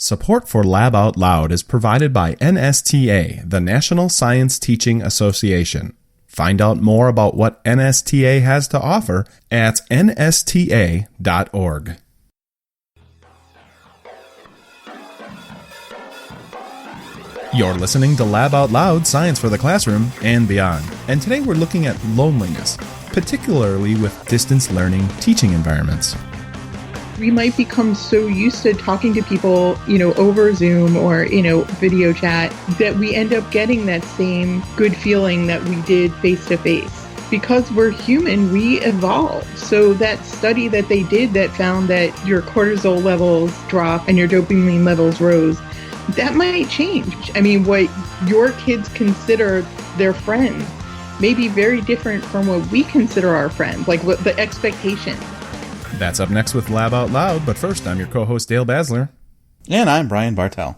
Support for Lab Out Loud is provided by NSTA, the National Science Teaching Association. Find out more about what NSTA has to offer at nsta.org. You're listening to Lab Out Loud, Science for the Classroom and beyond. And today we're looking at loneliness, particularly with distance learning teaching environments. We might become so used to talking to people, over Zoom or, video chat, that we end up getting that same good feeling that we did face to face. Because we're human, we evolve. So that study that they did that found that your cortisol levels drop and your dopamine levels rose, that might change. I mean, what your kids consider their friends may be very different from what we consider our friends, like what the expectation. That's up next with Lab Out Loud, but first, I'm your co-host, Dale Basler. And I'm Brian Bartel.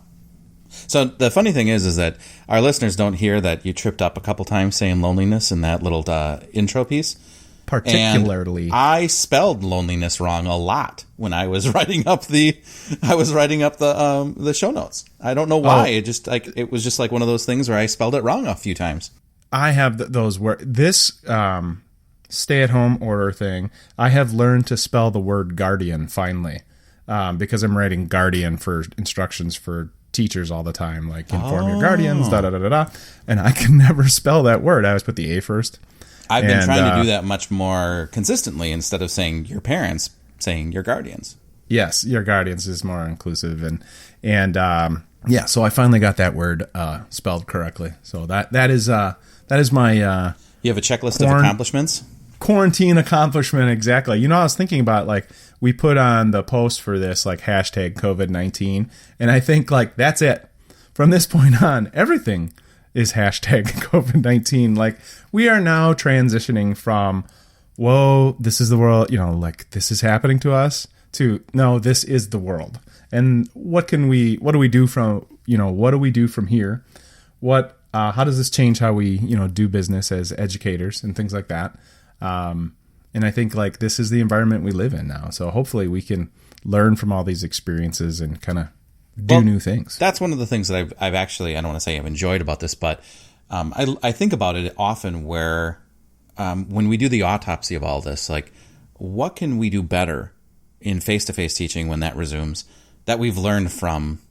So the funny thing is that our listeners don't hear that you tripped up a couple times saying loneliness in that little intro piece. Particularly. And I spelled loneliness wrong a lot when I was writing up the show notes. I don't know why. It was just like one of those things where I spelled it wrong a few times. I have those where this stay-at-home order thing, I have learned to spell the word guardian finally, because I'm writing guardian for instructions for teachers all the time, like inform your guardians, da-da-da-da-da, and I can never spell that word. I always put the A first. I've been trying to do that much more consistently instead of saying your parents, saying your guardians. Yes, your guardians is more inclusive, and so I finally got that word spelled correctly. So that is my you have a checklist of accomplishments? Quarantine accomplishment, exactly. I was thinking about, we put on the post for this, hashtag COVID-19, and I think, that's it. From this point on, everything is hashtag COVID-19. We are now transitioning from, whoa, this is the world, this is happening to us, to, no, this is the world. And what do we do from here? How does this change how we, do business as educators and things like that? And I think this is the environment we live in now. So hopefully we can learn from all these experiences and kind of do new things. That's one of the things that I've actually, I don't want to say I've enjoyed about this, but I think about it often where when we do the autopsy of all this, what can we do better in face-to-face teaching when that resumes that we've learned from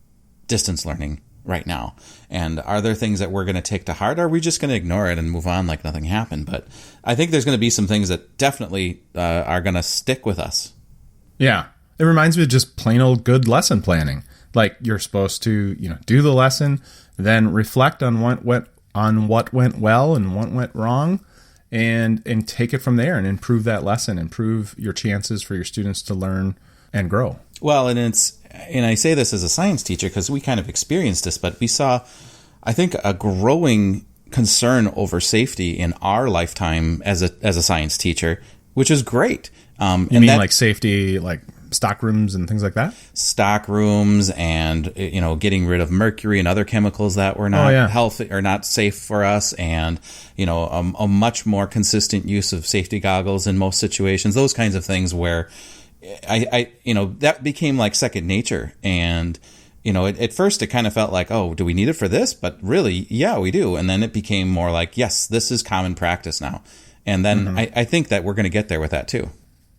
distance learning right now? And are there things that we're going to take to heart? Or are we just going to ignore it and move on like nothing happened? But I think there's going to be some things that definitely are going to stick with us. Yeah. It reminds me of just plain old good lesson planning. You're supposed to, do the lesson, then reflect on what went well and what went wrong, and take it from there and improve that lesson, improve your chances for your students to learn and grow. Well, and I say this as a science teacher because we kind of experienced this, but we saw, I think, a growing concern over safety in our lifetime as a science teacher, which is great. You mean safety, stock rooms and things like that? Stock rooms and, getting rid of mercury and other chemicals that were not healthy or not safe for us, and, a much more consistent use of safety goggles in most situations, those kinds of things where I that became like second nature. And, at first it kind of felt like, oh, do we need it for this? But really, yeah, we do. And then it became more like, yes, this is common practice now. And then I think that we're going to get there with that too.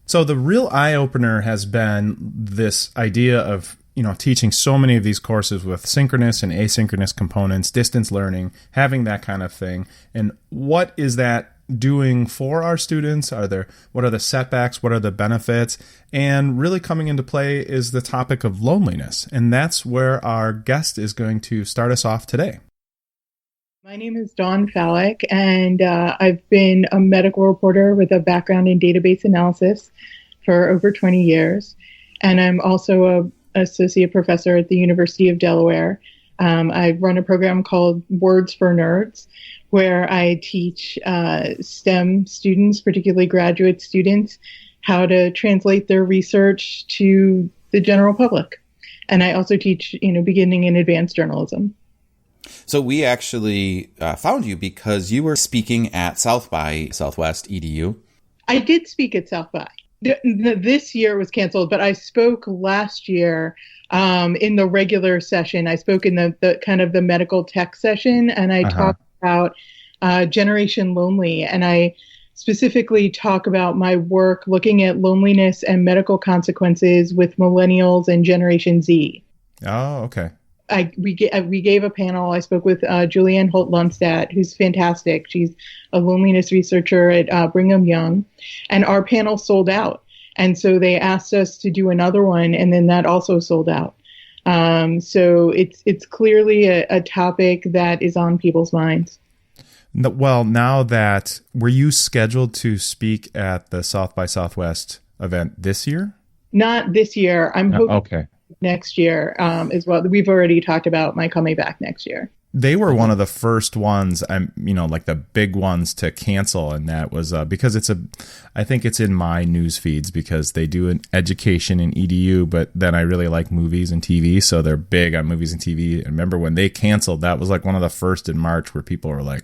So the real eye-opener has been this idea of, teaching so many of these courses with synchronous and asynchronous components, distance learning, having that kind of thing. And what is that doing for our students? What are the setbacks? What are the benefits? And really coming into play is the topic of loneliness. And that's where our guest is going to start us off today. My name is Dawn Fallik, and I've been a medical reporter with a background in database analysis for over 20 years. And I'm also an associate professor at the University of Delaware. I run a program called Words for Nerds, where I teach STEM students, particularly graduate students, how to translate their research to the general public. And I also teach, beginning and advanced journalism. So we actually found you because you were speaking at South by Southwest EDU. I did speak at South by. This year was canceled, but I spoke last year in the regular session. I spoke in the kind of the medical tech session, and I talked about Generation Lonely, and I specifically talk about my work looking at loneliness and medical consequences with Millennials and Generation Z. Oh, okay. We gave a panel. I spoke with Julianne Holt-Lundstad, who's fantastic. She's a loneliness researcher at Brigham Young, and our panel sold out. And so they asked us to do another one, and then that also sold out. So it's clearly a topic that is on people's minds. Well, now that, were you scheduled to speak at the South by Southwest event this year? Not this year. I'm hoping okay. Next year as well. We've already talked about my coming back next year. They were one of the first ones, like the big ones to cancel, and that was because I think it's in my news feeds because they do an education in EDU, but then I really like movies and TV, so they're big on movies and TV. And remember when they canceled, that was like one of the first in March where people were like,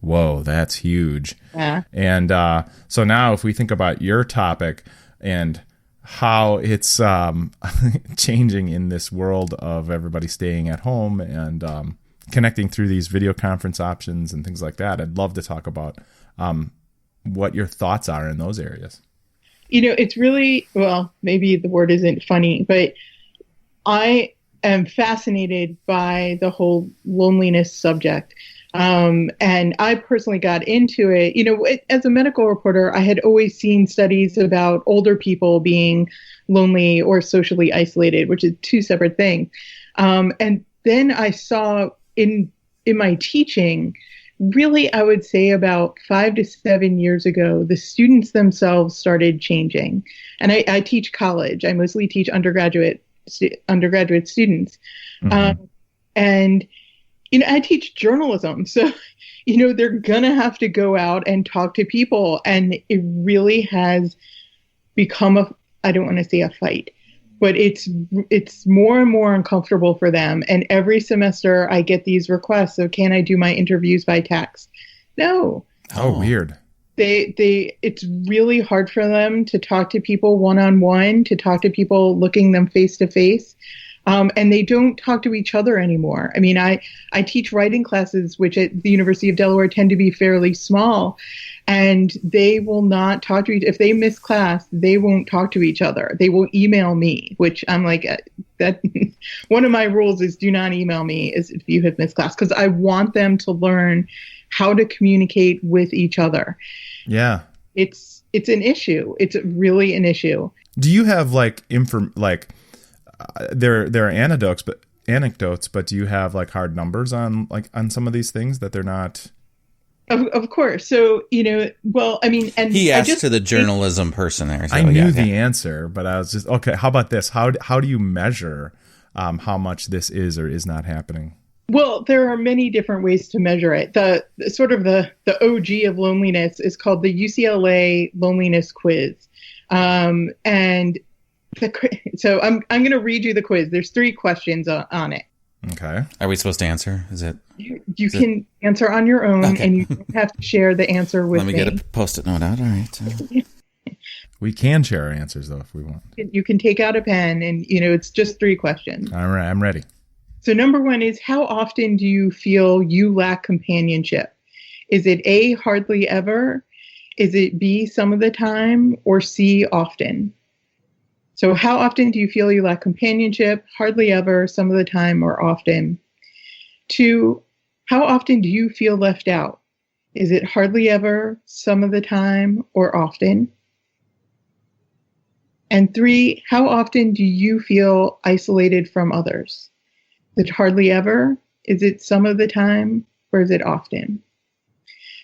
whoa, that's huge. Yeah. And so now if we think about your topic and how it's changing in this world of everybody staying at home and connecting through these video conference options and things like that, I'd love to talk about what your thoughts are in those areas. It's really, well, maybe the word isn't funny, but I am fascinated by the whole loneliness subject. And I personally got into it, as a medical reporter, I had always seen studies about older people being lonely or socially isolated, which is two separate things. And then I saw in my teaching, really, I would say about 5 to 7 years ago, the students themselves started changing. And I teach college. I mostly teach undergraduate students. Mm-hmm. And I teach journalism, so, they're going to have to go out and talk to people. And it really has become I don't want to say a fight, but it's more and more uncomfortable for them. And every semester I get these requests of, can I do my interviews by text? No. Oh, weird. It's really hard for them to talk to people one-on-one, to talk to people looking them face to face. And they don't talk to each other anymore. I mean, I teach writing classes, which at the University of Delaware tend to be fairly small, and they will not talk to each. If they miss class, they won't talk to each other. They will email me, which I'm like, that one of my rules is do not email me if you have missed class, because I want them to learn how to communicate with each other. Yeah. It's an issue. It's really an issue. Do you have there are anecdotes, but do you have like hard numbers on some of these things that they're not? Of course. So, well, I mean, and he asked to the journalism person there. So I knew the answer, but I was just, okay, how about this? How do you measure how much this is or is not happening? Well, there are many different ways to measure it. The sort of the OG of loneliness is called the UCLA Loneliness Quiz. So I'm going to read you the quiz. There's 3 questions on it. Okay. Are we supposed to answer? Is it? You can answer on your own, okay. And you don't have to share the answer with me. Let me get a Post-it note out. All right. We can share our answers, though, if we want. You can take out a pen, and, it's just 3 questions. All right. I'm ready. So number 1 is, how often do you feel you lack companionship? Is it A, hardly ever? Is it B, some of the time? Or C, often? So how often do you feel you lack companionship? Hardly ever, some of the time, or often? 2, how often do you feel left out? Is it hardly ever, some of the time, or often? And 3, how often do you feel isolated from others? Is it hardly ever? Is it some of the time, or is it often?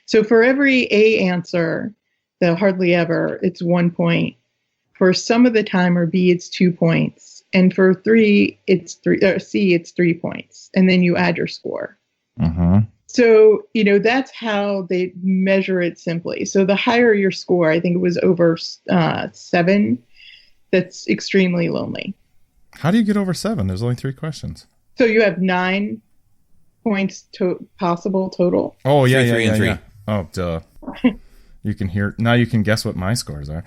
So for every A answer, the hardly ever, it's 1 point. For some of the time, or B, it's 2 points. And for 3, it's 3, or C, it's 3 points. And then you add your score. Uh-huh. So, that's how they measure it simply. So the higher your score, I think it was over 7, that's extremely lonely. How do you get over 7? There's only 3 questions. So you have 9 points possible total. Oh, yeah, 3 and 3. Oh, duh. You can hear now. You can guess what my scores are.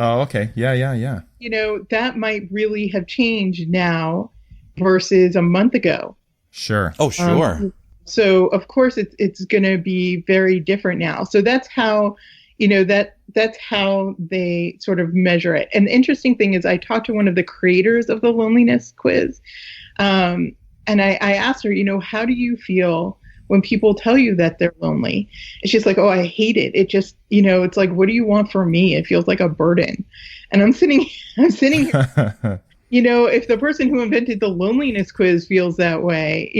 Oh, okay. Yeah. That might really have changed now versus a month ago. Sure. Oh, sure. So of course it's going to be very different now. So that's how, that's how they sort of measure it. And the interesting thing is I talked to one of the creators of the loneliness quiz. And I asked her, how do you feel when people tell you that they're lonely? And she's like, oh, I hate it. It just, it's like, what do you want from me? It feels like a burden. And I'm sitting here, if the person who invented the loneliness quiz feels that way,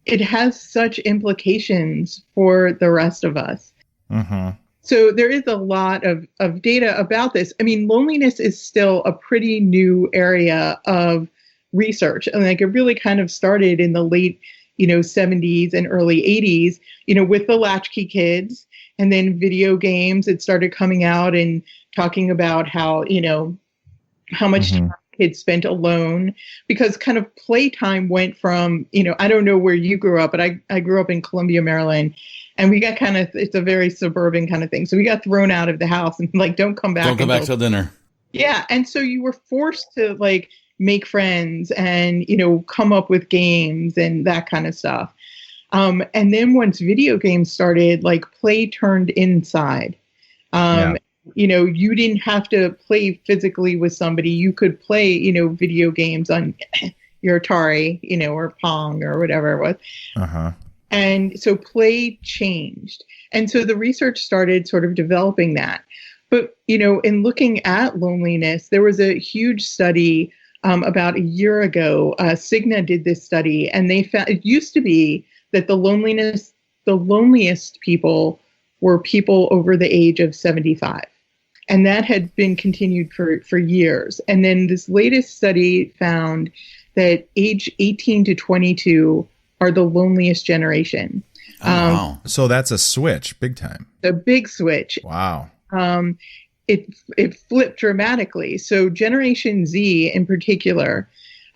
it has such implications for the rest of us. Mm-hmm. So there is a lot of data about this. I mean, loneliness is still a pretty new area of research. And like it really kind of started in the late, 70s and early 80s, with the latchkey kids, and then video games. It started coming out and talking about how, how much time kids spent alone, because kind of playtime went from, I don't know where you grew up, but I grew up in Columbia, Maryland, and we got it's a very suburban kind of thing. So we got thrown out of the house and like, don't come back. Don't come back till dinner. Yeah. And so you were forced to like make friends and, come up with games and that kind of stuff. And then once video games started, like play turned inside. You didn't have to play physically with somebody. You could play, video games on your Atari, or Pong or whatever it was. Uh-huh. And so play changed. And so the research started sort of developing that. But, in looking at loneliness, there was a huge study about a year ago. Cigna did this study, and they found it used to be that the loneliest people were people over the age of 75. And that had been continued for years. And then this latest study found that age 18 to 22 are the loneliest generation. Wow. So that's a switch, big time. A big switch. Wow. It flipped dramatically. So Generation Z in particular,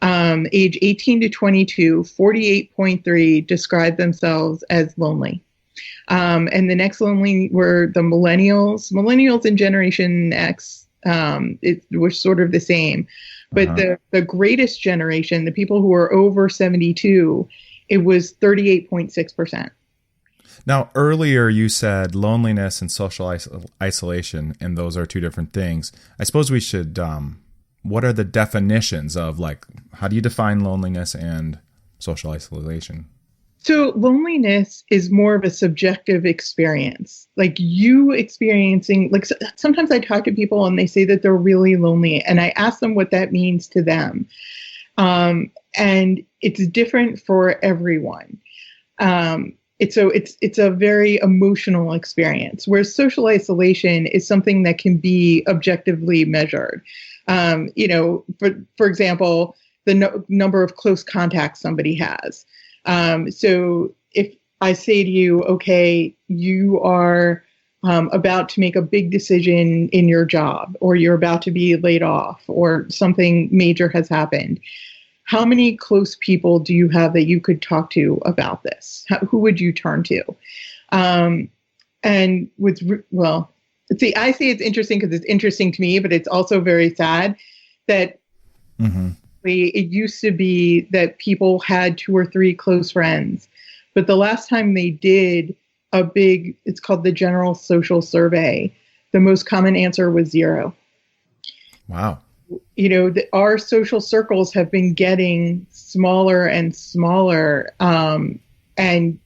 age 18 to 22, 48.3 described themselves as lonely. And the next lonely were the millennials and Generation X. It was sort of the same, but the greatest generation, the people who were over 72, it was 38.6%. Now, earlier you said loneliness and social isolation, and those are two different things. I suppose we should, what are the definitions of, like, how do you define loneliness and social isolation? So loneliness is more of a subjective experience, like you experiencing, like sometimes I talk to people and they say that they're really lonely, and I ask them what that means to them. And it's different for everyone. It's a very emotional experience, whereas social isolation is something that can be objectively measured. For example, the number of close contacts somebody has. So if I say to you, okay, you are about to make a big decision in your job, or you're about to be laid off, or something major has happened, how many close people do you have that you could talk to about this? Who would you turn to? And I say it's interesting because it's interesting to me, but it's also very sad that it used to be that people had 2 or 3 close friends. But the last time they did it's called the General Social Survey, the most common answer was 0. Wow. Our social circles have been getting smaller and smaller, and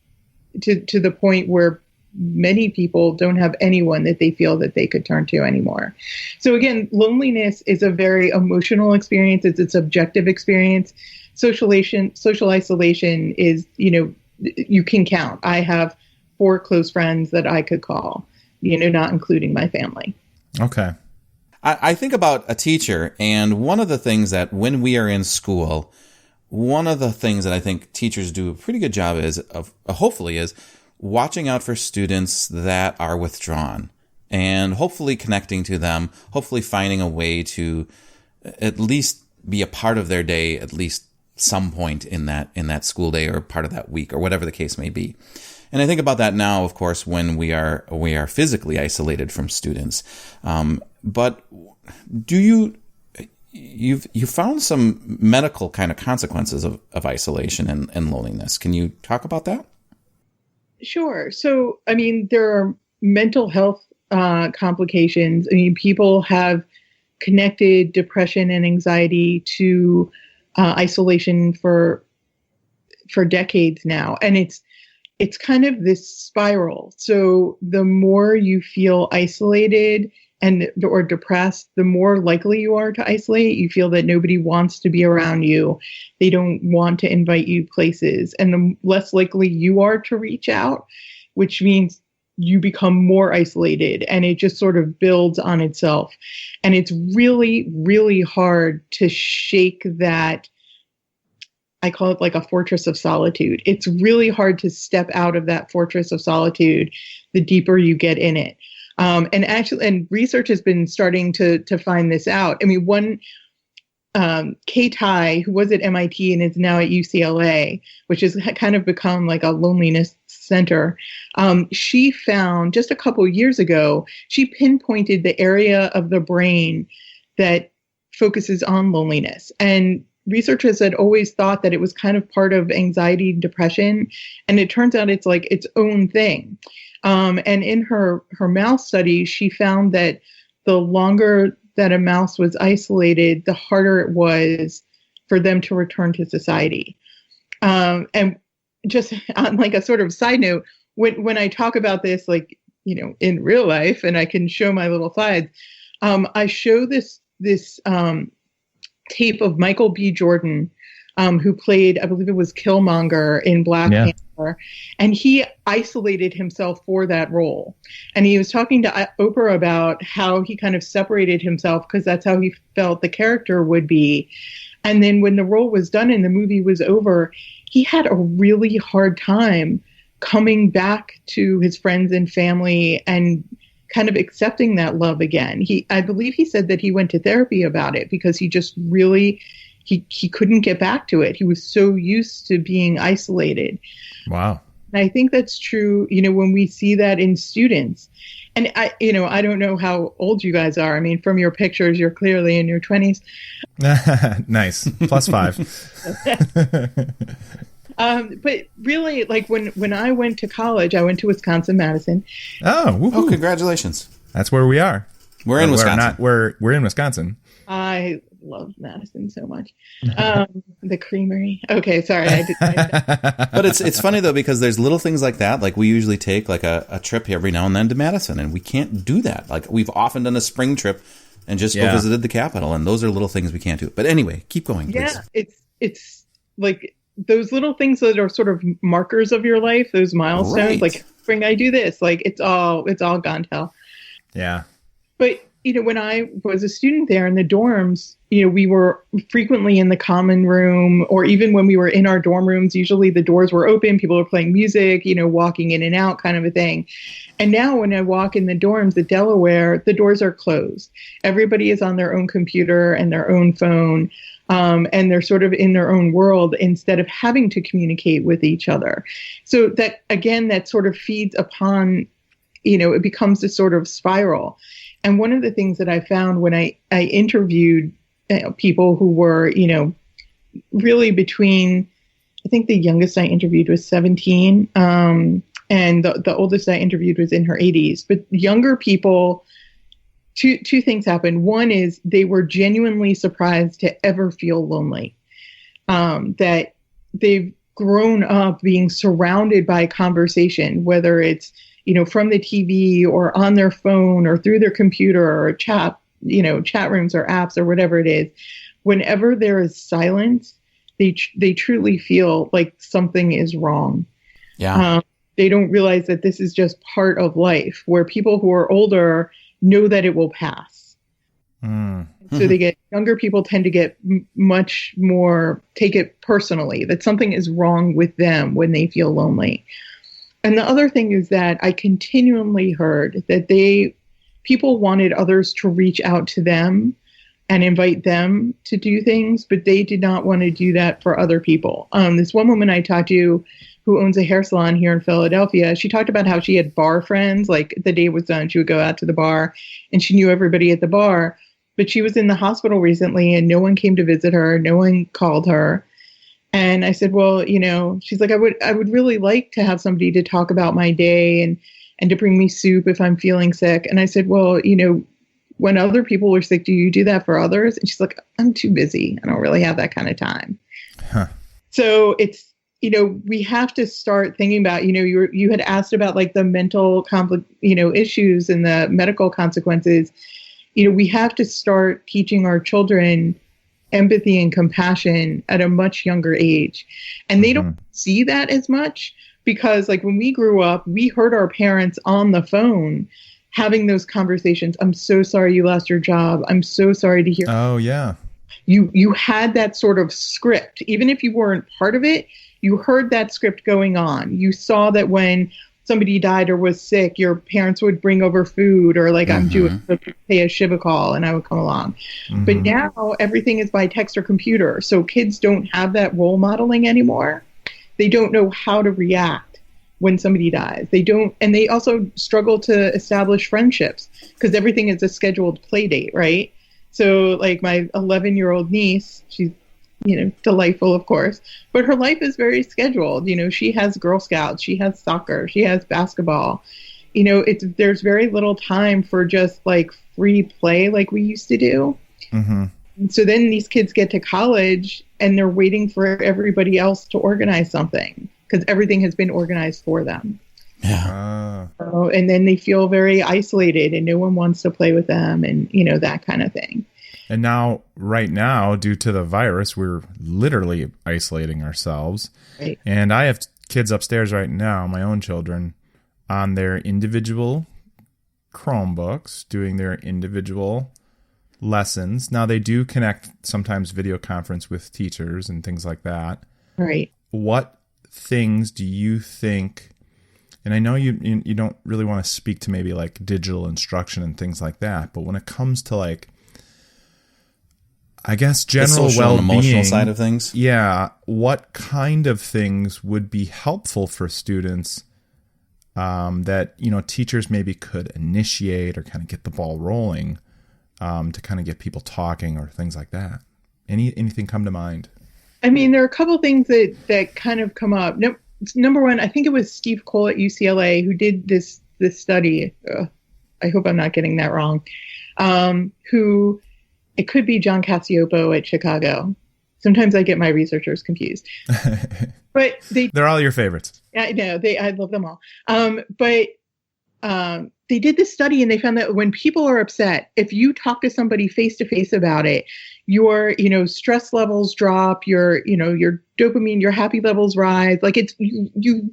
to the point where many people don't have anyone that they feel that they could turn to anymore. So again, loneliness is a very emotional experience. It's a subjective experience. Social isolation is, you can count. I have 4 close friends that I could call, not including my family. Okay. I think about a teacher, and one of the things that when we are in school, one of the things that I think teachers do a pretty good job is watching out for students that are withdrawn and hopefully connecting to them, hopefully finding a way to at least be a part of their day, at least some point in that school day or part of that week or whatever the case may be. And I think about that now, of course, when we are physically isolated from students. But you've found some medical kind of consequences of isolation and loneliness. Can you talk about that? Sure. So, I mean, there are mental health complications. I mean, people have connected depression and anxiety to isolation for decades now, and it's kind of this spiral. So the more you feel isolated or depressed, the more likely you are to isolate. You feel that nobody wants to be around you. They don't want to invite you places. And the less likely you are to reach out, which means you become more isolated, and it just sort of builds on itself. And it's really, really hard to shake that. I call it like a fortress of solitude. It's really hard to step out of that fortress of solitude the deeper you get in it. And research has been starting to find this out. I mean, one, Kay Tai, who was at MIT and is now at UCLA, which has kind of become like a loneliness center. She found just a couple years ago, she pinpointed the area of the brain that focuses on loneliness. And researchers had always thought that it was kind of part of anxiety and depression. And it turns out it's like its own thing. And in her mouse study, she found that the longer that a mouse was isolated, the harder it was for them to return to society. And just on like a sort of side note, when I talk about this, like, you know, in real life, and I can show my little slides, I show this tape of Michael B. Jordan, who played, I believe it was Killmonger in Black Panther, and he isolated himself for that role. And he was talking to Oprah about how he kind of separated himself because that's how he felt the character would be. And then when the role was done and the movie was over, he had a really hard time coming back to his friends and family and kind of accepting that love again. I believe he said that he went to therapy about it because he just really, he couldn't get back to it. He was so used to being isolated. Wow. And I think that's true, you know, when we see that in students. And I don't know how old you guys are. I mean, from your pictures, you're clearly in your 20s. Nice. +5. But really, like when I went to college, I went to Wisconsin-Madison. Oh, woo-hoo. Oh, congratulations. That's where we are. We're in Wisconsin. We're in Wisconsin. I love Madison so much. The creamery. Okay, sorry. But it's funny though, because there's little things like that. Like we usually take like a trip every now and then to Madison, and we can't do that. Like we've often done a spring trip and just go visited the Capitol, and those are little things we can't do. But anyway, keep going, please. Yeah, it's like those little things that are sort of markers of your life, those milestones. Right. Like spring, I do this. Like it's all gone to hell. Yeah. But you know, when I was a student there in the dorms, you know, we were frequently in the common room, or even when we were in our dorm rooms, usually the doors were open, people were playing music, you know, walking in and out kind of a thing. And now when I walk in the dorms at Delaware, the doors are closed. Everybody is on their own computer and their own phone. And they're sort of in their own world instead of having to communicate with each other. So that, again, that sort of feeds upon, you know, it becomes this sort of spiral. And one of the things that I found when I interviewed people who were, you know, really between, I think the youngest I interviewed was 17, and the oldest I interviewed was in her 80s. But younger people, two things happened. One is they were genuinely surprised to ever feel lonely, that they've grown up being surrounded by conversation, whether it's, you know, from the TV or on their phone or through their computer or chat rooms or apps or whatever it is. Whenever there is silence, they truly feel like something is wrong. Yeah. They don't realize that this is just part of life, where people who are older know that it will pass. So younger people tend to get much more, take it personally, that something is wrong with them when they feel lonely. And the other thing is that I continually heard that people wanted others to reach out to them and invite them to do things, but they did not want to do that for other people. This one woman I talked to, who owns a hair salon here in Philadelphia, she talked about how she had bar friends. Like the day was done, she would go out to the bar and she knew everybody at the bar. But she was in the hospital recently and no one came to visit her. No one called her. And I said, well, she's like, I would really like to have somebody to talk about my day and to bring me soup if I'm feeling sick. And I said, well, when other people are sick, do you do that for others? And she's like, I'm too busy. I don't really have that kind of time. Huh. So it's, we have to start thinking about, you had asked about like the mental issues and the medical consequences. We have to start teaching our children empathy and compassion at a much younger age. And they don't see that as much because like when we grew up, we heard our parents on the phone having those conversations. I'm so sorry you lost your job. I'm so sorry to hear. Oh, yeah. You had that sort of script. Even if you weren't part of it, you heard that script going on. You saw that when somebody died or was sick, your parents would bring over food or like, I'm Jewish, so pay a Shiva call and I would come along. But now everything is by text or computer. So kids don't have that role modeling anymore. They don't know how to react when somebody dies. They don't, and they also struggle to establish friendships because everything is a scheduled play date, right? So like my 11-year-old niece, she's, delightful, of course, but her life is very scheduled. She has Girl Scouts, she has soccer, she has basketball. There's very little time for just like free play like we used to do. And so then these kids get to college and they're waiting for everybody else to organize something because everything has been organized for them. Yeah. And then they feel very isolated and no one wants to play with them and, that kind of thing. And now, right now, due to the virus, we're literally isolating ourselves. Right. And I have kids upstairs right now, my own children, on their individual Chromebooks, doing their individual lessons. Now, they do connect sometimes video conference with teachers and things like that. Right. What things do you think, and I know you don't really want to speak to maybe like digital instruction and things like that, but when it comes to like, I guess general well-being, and emotional side of things. Yeah. What kind of things would be helpful for students that, teachers maybe could initiate or kind of get the ball rolling to kind of get people talking or things like that? Anything come to mind? I mean, there are a couple things that kind of come up. Number one, I think it was Steve Cole at UCLA who did this study. I hope I'm not getting that wrong. Who... It could be John Cacioppo at Chicago. Sometimes I get my researchers confused. But they're all your favorites. I know. I love them all. But they did this study and they found that when people are upset, if you talk to somebody face to face about it, your stress levels drop, your dopamine, your happy levels rise. Like it's you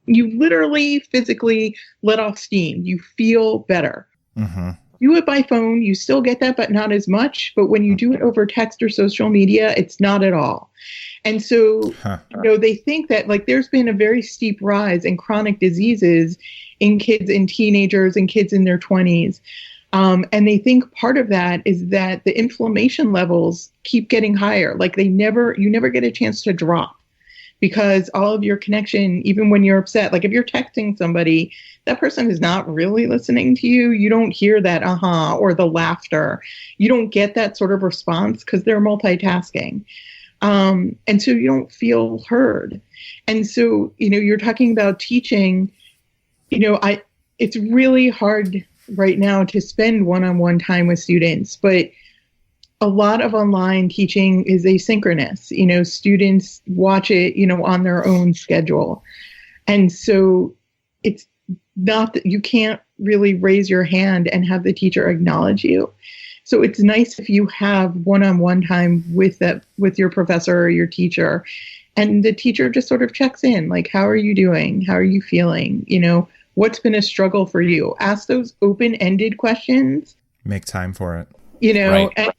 literally physically let off steam. You feel better. Do it by phone, you still get that, but not as much. But when you do it over text or social media, it's not at all. And so, they think that like there's been a very steep rise in chronic diseases in kids and teenagers and kids in their 20s. And they think part of that is that the inflammation levels keep getting higher. Like you never get a chance to drop because all of your connection, even when you're upset, like if you're texting somebody, that person is not really listening to you. You don't hear that or the laughter. You don't get that sort of response because they're multitasking. And so you don't feel heard. And so, you're talking about teaching, it's really hard right now to spend one-on-one time with students, but a lot of online teaching is asynchronous. Students watch it, on their own schedule. And so it's not that you can't really raise your hand and have the teacher acknowledge you. So it's nice if you have one-on-one time with your professor or your teacher, and the teacher just sort of checks in, like, how are you doing? How are you feeling? What's been a struggle for you? Ask those open-ended questions. Make time for it. Right. And,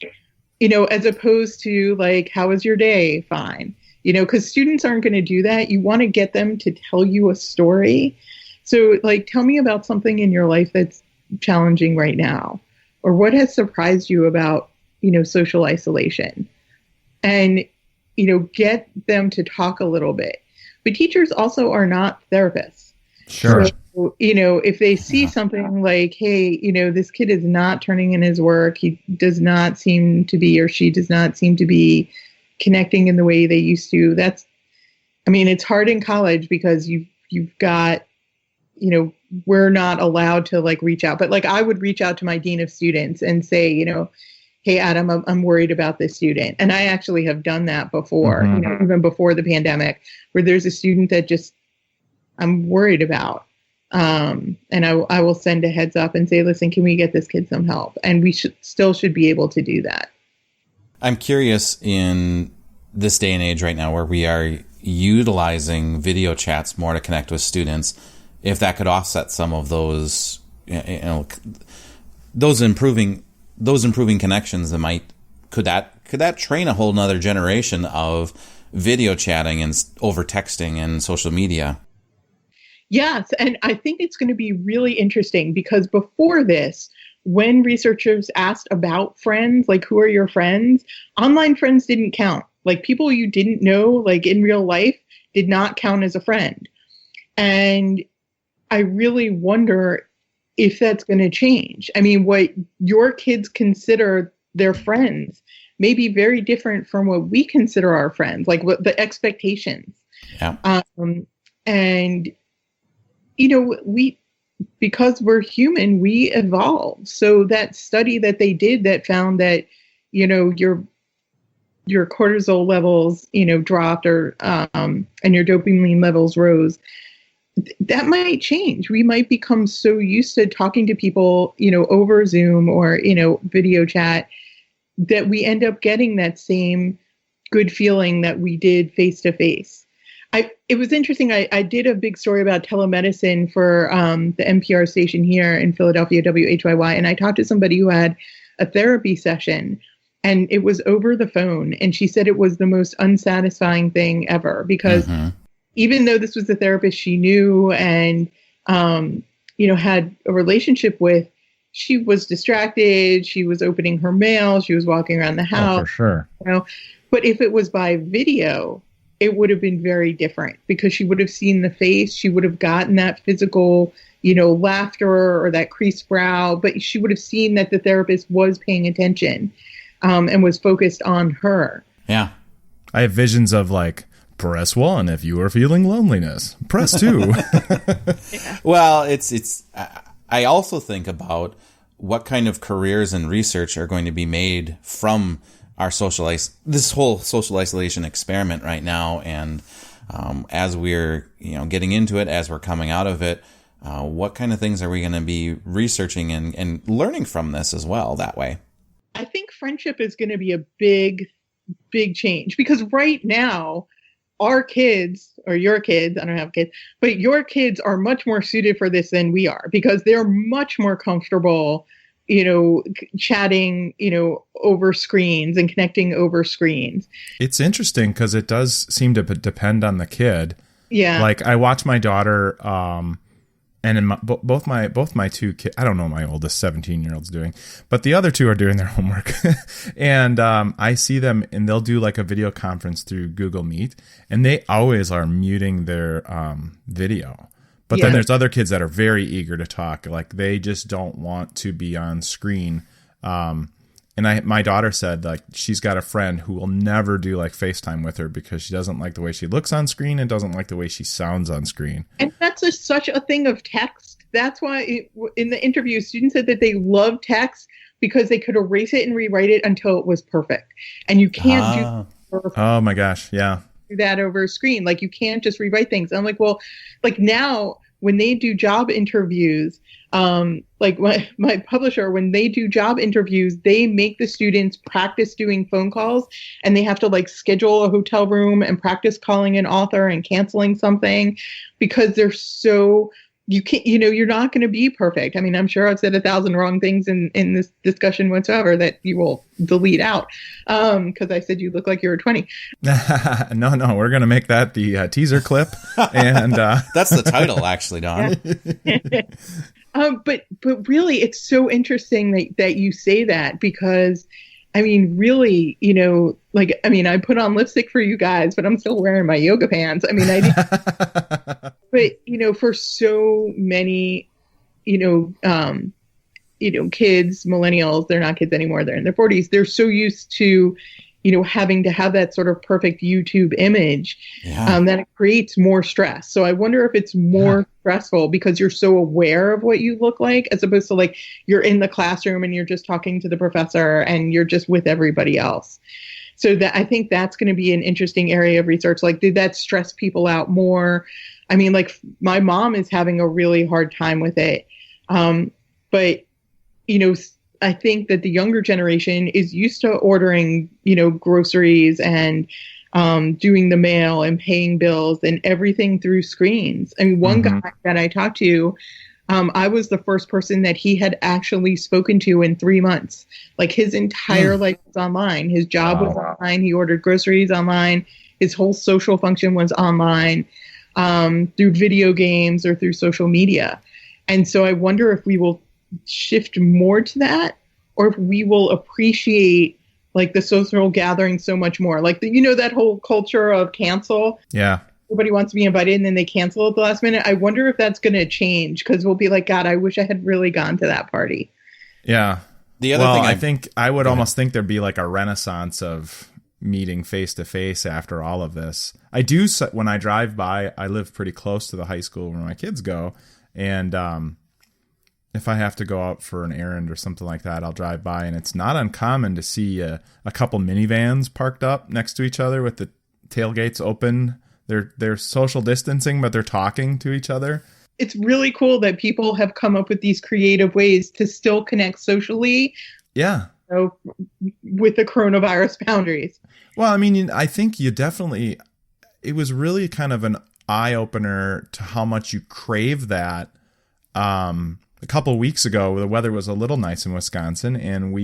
as opposed to like, how was your day? Fine. Because students aren't going to do that. You want to get them to tell you a story. So like, tell me about something in your life that's challenging right now, or what has surprised you about, social isolation, and, get them to talk a little bit. but teachers also are not therapists. Sure. So, if they see something like, hey, this kid is not turning in his work, he does not seem to be, or she does not seem to be connecting in the way they used to. It's hard in college because you've got, we're not allowed to like reach out, but like I would reach out to my dean of students and say, hey, Adam, I'm worried about this student. And I actually have done that before, even before the pandemic, where there's a student that just I'm worried about. And I will send a heads up and say, listen, can we get this kid some help? And we should be able to do that. I'm curious, in this day and age right now where we are utilizing video chats more to connect with students, if that could offset some of those, those improving connections could that train a whole nother generation of video chatting and over texting and social media? Yes. And I think it's going to be really interesting because before this, when researchers asked about friends, like who are your friends, online friends didn't count. Like people you didn't know, like in real life, did not count as a friend. And I really wonder if that's going to change. I mean, what your kids consider their friends may be very different from what we consider our friends, like what the expectations. Yeah. And, because we're human, we evolve. So that study that they did that found that, your cortisol levels, dropped or, and your dopamine levels rose, that might change. We might become so used to talking to people, over Zoom or, video chat that we end up getting that same good feeling that we did face to face. It was interesting. I did a big story about telemedicine for the NPR station here in Philadelphia, WHYY, and I talked to somebody who had a therapy session, and it was over the phone. And she said it was the most unsatisfying thing ever because even though this was the therapist she knew and, had a relationship with, she was distracted. She was opening her mail. She was walking around the house. Oh, for sure. But if it was by video, it would have been very different because she would have seen the face. She would have gotten that physical, laughter or that creased brow, but she would have seen that the therapist was paying attention and was focused on her. Yeah. I have visions of like, press 1 if you are feeling loneliness. Press 2. Yeah. Well, it's. I also think about what kind of careers and research are going to be made from our this whole social isolation experiment right now, and as we're getting into it, as we're coming out of it, what kind of things are we going to be researching and learning from this as well? That way, I think friendship is going to be a big change because right now, our kids or your kids, I don't have kids, but your kids are much more suited for this than we are because they're much more comfortable, chatting, over screens and connecting over screens. It's interesting because it does seem to depend on the kid. Yeah. Like I watch my daughter, and in both my two kids, I don't know what my oldest 17-year-old's doing, but the other two are doing their homework. And I see them and they'll do like a video conference through Google Meet and they always are muting their video. But then there's other kids that are very eager to talk. Like they just don't want to be on screen. And my daughter said like she's got a friend who will never do like FaceTime with her because she doesn't like the way she looks on screen and doesn't like the way she sounds on screen. And that's such a thing of text. That's why in the interview, students said that they love text because they could erase it and rewrite it until it was perfect. And you can't do oh my gosh, yeah. that over a screen. Like you can't just rewrite things. I'm like, well, like now when they do job interviews, like my publisher, when they do job interviews, they make the students practice doing phone calls and they have to like schedule a hotel room and practice calling an author and canceling something because they're so, you can't, you're not going to be perfect. I mean, I'm sure I've said 1,000 wrong things in this discussion whatsoever that you will delete out because I said you look like you were 20. No, we're going to make that the teaser clip. And that's the title, actually, Dawn. But really, it's so interesting that you say that because I mean, really, like, I mean, I put on lipstick for you guys, but I'm still wearing my yoga pants. I mean, but, for so many, kids, millennials, they're not kids anymore. They're in their 40s. They're so used to, having to have that sort of perfect YouTube image that it creates more stress. So I wonder if it's more stressful because you're so aware of what you look like, as opposed to like you're in the classroom and you're just talking to the professor and you're just with everybody else. So that I think that's going to be an interesting area of research. Like, did that stress people out more? I mean, like my mom is having a really hard time with it. But, I think that the younger generation is used to ordering, groceries and doing the mail and paying bills and everything through screens. I mean, one guy that I talked to, I was the first person that he had actually spoken to in 3 months. Like his entire life was online. His job was online. He ordered groceries online. His whole social function was online through video games or through social media. And so I wonder if we will shift more to that, or if we will appreciate like the social gathering so much more. Like that whole culture of cancel. Yeah. Everybody wants to be invited and then they cancel at the last minute. I wonder if that's going to change, because we'll be like, God, I wish I had really gone to that party. Yeah. The other thing I think I would almost think there'd be like a renaissance of meeting face to face after all of this. I do, when I drive by, I live pretty close to the high school where my kids go. And, if I have to go out for an errand or something like that, I'll drive by, and it's not uncommon to see a couple minivans parked up next to each other with the tailgates open. They're social distancing, but they're talking to each other. It's really cool that people have come up with these creative ways to still connect socially. Yeah. With the coronavirus boundaries. Well, I mean, I think it was really kind of an eye opener to how much you crave that. A couple of weeks ago, the weather was a little nice in Wisconsin, and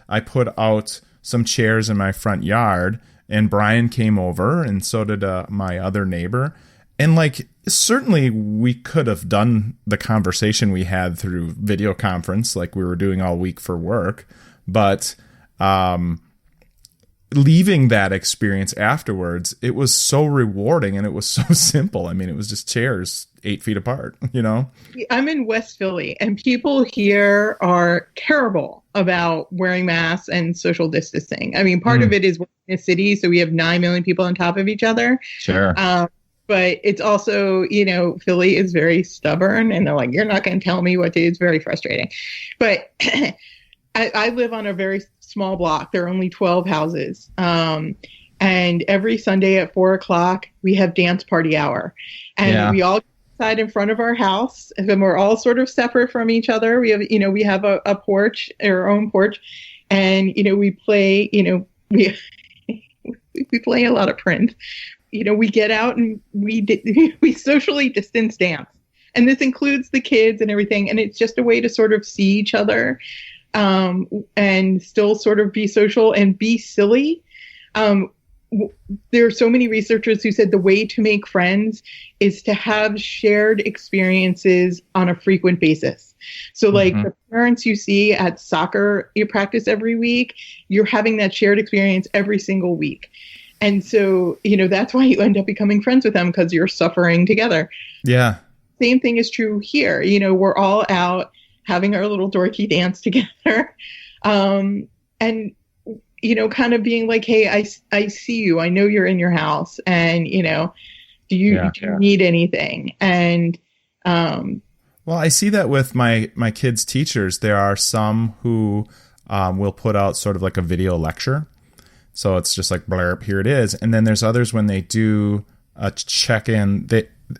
I put out some chairs in my front yard, and Brian came over, and so did my other neighbor. And like, certainly we could have done the conversation we had through video conference, like we were doing all week for work, but leaving that experience afterwards, it was so rewarding and it was so simple. I mean, it was just chairs 8 feet apart, I'm in West Philly, and people here are terrible about wearing masks and social distancing. I mean, part of it is we're in a city, so we have 9 million people on top of each other. Sure. But it's also, Philly is very stubborn, and they're like, you're not going to tell me what to do. It's very frustrating. But I live on a very small block. There are only 12 houses. And every Sunday at 4:00, we have dance party hour. And we all outside in front of our house, and we're all sort of separate from each other. We have a porch, our own porch, and we play. We play a lot of Prince. We get out and we socially distance dance, and this includes the kids and everything. And it's just a way to sort of see each other, and still sort of be social and be silly. There are so many researchers who said the way to make friends is to have shared experiences on a frequent basis. So like the parents you see at soccer you practice every week, you're having that shared experience every single week. And so, that's why you end up becoming friends with them, because you're suffering together. Yeah. Same thing is true here. We're all out having our little dorky dance together. And kind of being like, hey, I see you. I know you're in your house, and, do you need anything? And, well, I see that with my kids' teachers. There are some who will put out sort of like a video lecture. So it's just like, blurb, here it is. And then there's others when they do a check-in,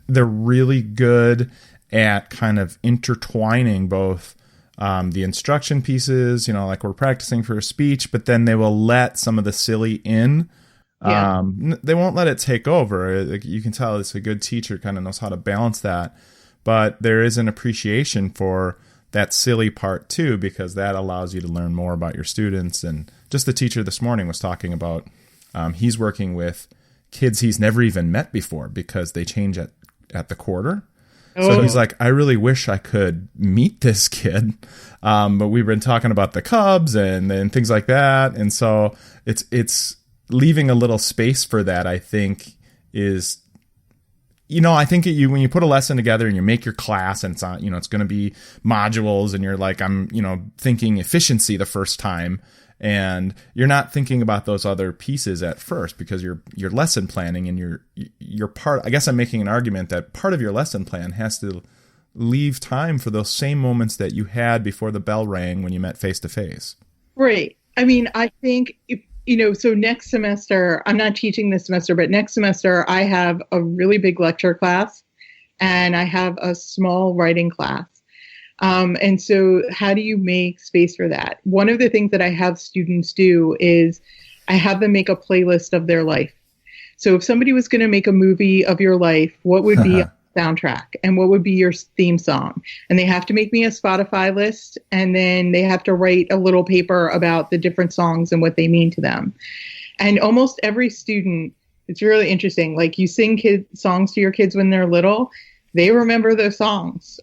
they're really good at kind of intertwining both the instruction pieces, like we're practicing for a speech, but then they will let some of the silly in. Yeah. They won't let it take over. You can tell it's a good teacher kind of knows how to balance that. But there is an appreciation for that silly part too, because that allows you to learn more about your students. And just the teacher this morning was talking about, he's working with kids he's never even met before because they change at the quarter. So he's like, I really wish I could meet this kid. But we've been talking about the Cubs and things like that. And so it's leaving a little space for that, I think, is, I think when you put a lesson together and you make your class and it's on, it's going to be modules and you're like, I'm, thinking efficiency the first time, and you're not thinking about those other pieces at first because you're lesson planning and you're part. I guess I'm making an argument that part of your lesson plan has to leave time for those same moments that you had before the bell rang when you met face to face. Right. I mean, I think, so next semester, I'm not teaching this semester, but next semester I have a really big lecture class and I have a small writing class. And so how do you make space for that? One of the things that I have students do is I have them make a playlist of their life. So if somebody was going to make a movie of your life, what would be a soundtrack and what would be your theme song? And they have to make me a Spotify list, and then they have to write a little paper about the different songs and what they mean to them. And almost every student, it's really interesting. Like, you sing songs to your kids when they're little, they remember those songs.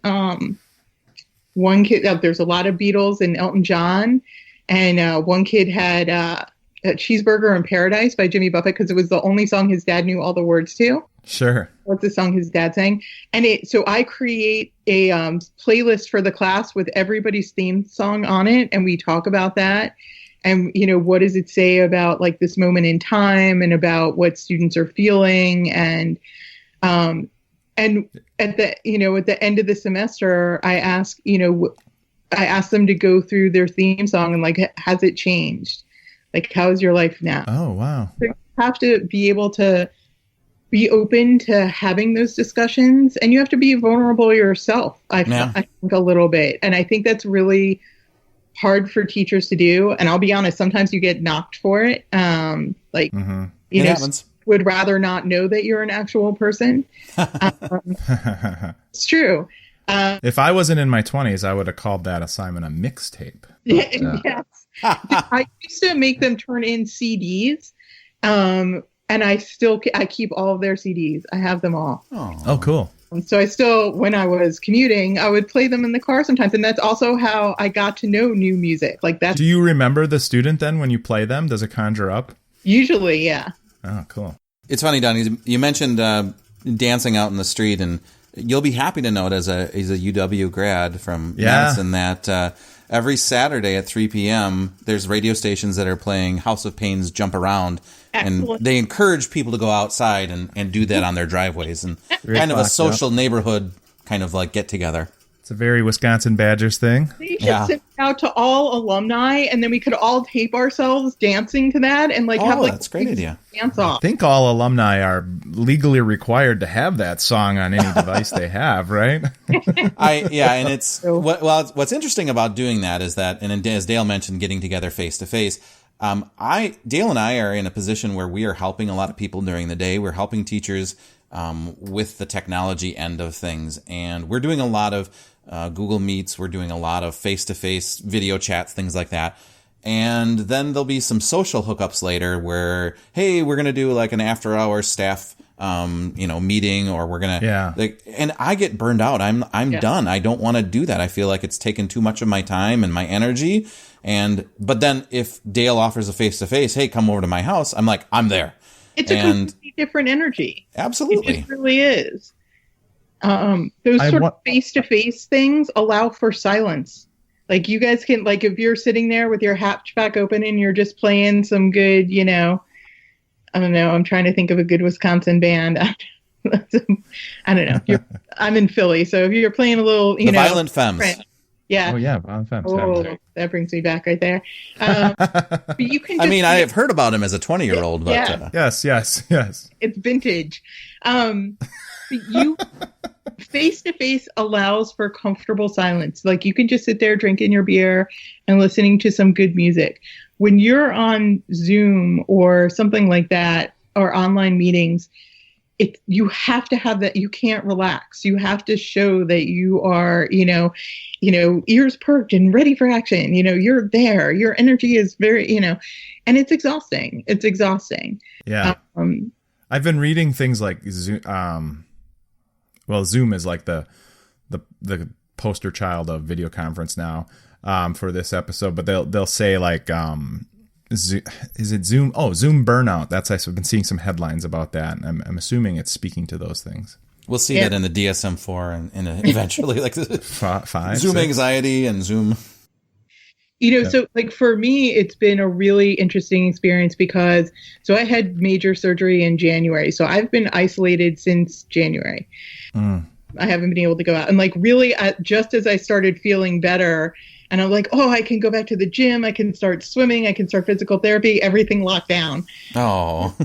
One kid, there's a lot of Beatles and Elton John, and one kid had a Cheeseburger in Paradise by Jimmy Buffett because it was the only song his dad knew all the words to. Sure. What's the song his dad sang? And so I create a playlist for the class with everybody's theme song on it, and we talk about that. And, what does it say about like this moment in time and about what students are feeling? And at the end of the semester, I ask them to go through their theme song and like, has it changed? Like, how is your life now? Oh, wow. So you have to be able to be open to having those discussions, and you have to be vulnerable yourself. I think a little bit. And I think that's really hard for teachers to do. And I'll be honest, sometimes you get knocked for it. It happens. Would rather not know that you're an actual person. It's true. If I wasn't in my 20s, I would have called that assignment a mixtape. Yes. I used to make them turn in CDs, and I keep all of their CDs. I have them all. Oh, cool. So I still, when I was commuting, I would play them in the car sometimes, and that's also how I got to know new music. Like that. Do you remember the student then when you play them? Does it conjure up? Usually, yeah. Oh, cool. It's funny, Dawn, you mentioned dancing out in the street, and you'll be happy to note as a UW grad from Madison that every Saturday at 3 p.m. there's radio stations that are playing House of Pain's Jump Around. Excellent. And they encourage people to go outside and do that on their driveways, and kind of a social neighborhood kind of like get together. It's a very Wisconsin Badgers thing. They should send it out to all alumni, and then we could all tape ourselves dancing to that, and have that's a great idea. Dance off. I think all alumni are legally required to have that song on any device they have, right? And it's what's interesting about doing that is that, and as Dale mentioned, getting together face to face. Dale and I are in a position where we are helping a lot of people during the day. We're helping teachers with the technology end of things, and we're doing a lot of Google Meets. We're doing a lot of face-to-face video chats, things like that. And then there'll be some social hookups later where, hey, we're going to do like an after-hours staff, meeting, or we're going to, and I get burned out. I'm done. I don't want to do that. I feel like it's taken too much of my time and my energy. But then if Dale offers a face-to-face, hey, come over to my house, I'm like, I'm there. It's a completely different energy. Absolutely. It really is. Those sort of face-to-face things allow for silence. Like, you guys can, like, if you're sitting there with your hatchback open and you're just playing some good, I don't know, I'm trying to think of a good Wisconsin band. I don't know. I'm in Philly, so if you're playing a little, the Violent Femmes. Yeah. Oh, yeah, Violent Femmes. Oh, that brings me back right there. But you can just, I have heard about him as a 20-year-old. But, Yes. It's vintage. You face-to-face allows for comfortable silence. Like, you can just sit there drinking your beer and listening to some good music. When you're on Zoom or something like that, or online meetings, you have to have that. You can't relax. You have to show that you are, ears perked and ready for action. You're there. Your energy is very, and it's exhausting. It's exhausting. Yeah. I've been reading things like Zoom is like the poster child of video conference now for this episode, but they'll say like, is it Zoom? Oh, Zoom burnout. I've been seeing some headlines about that, and I'm assuming it's speaking to those things. We'll see that in the DSM-4 and eventually like five, Zoom 6. anxiety and Zoom. So like for me, it's been a really interesting experience because I had major surgery in January. So I've been isolated since January. I haven't been able to go out. And like really just as I started feeling better and I'm like, oh, I can go back to the gym. I can start swimming. I can start physical therapy. Everything locked down. Oh,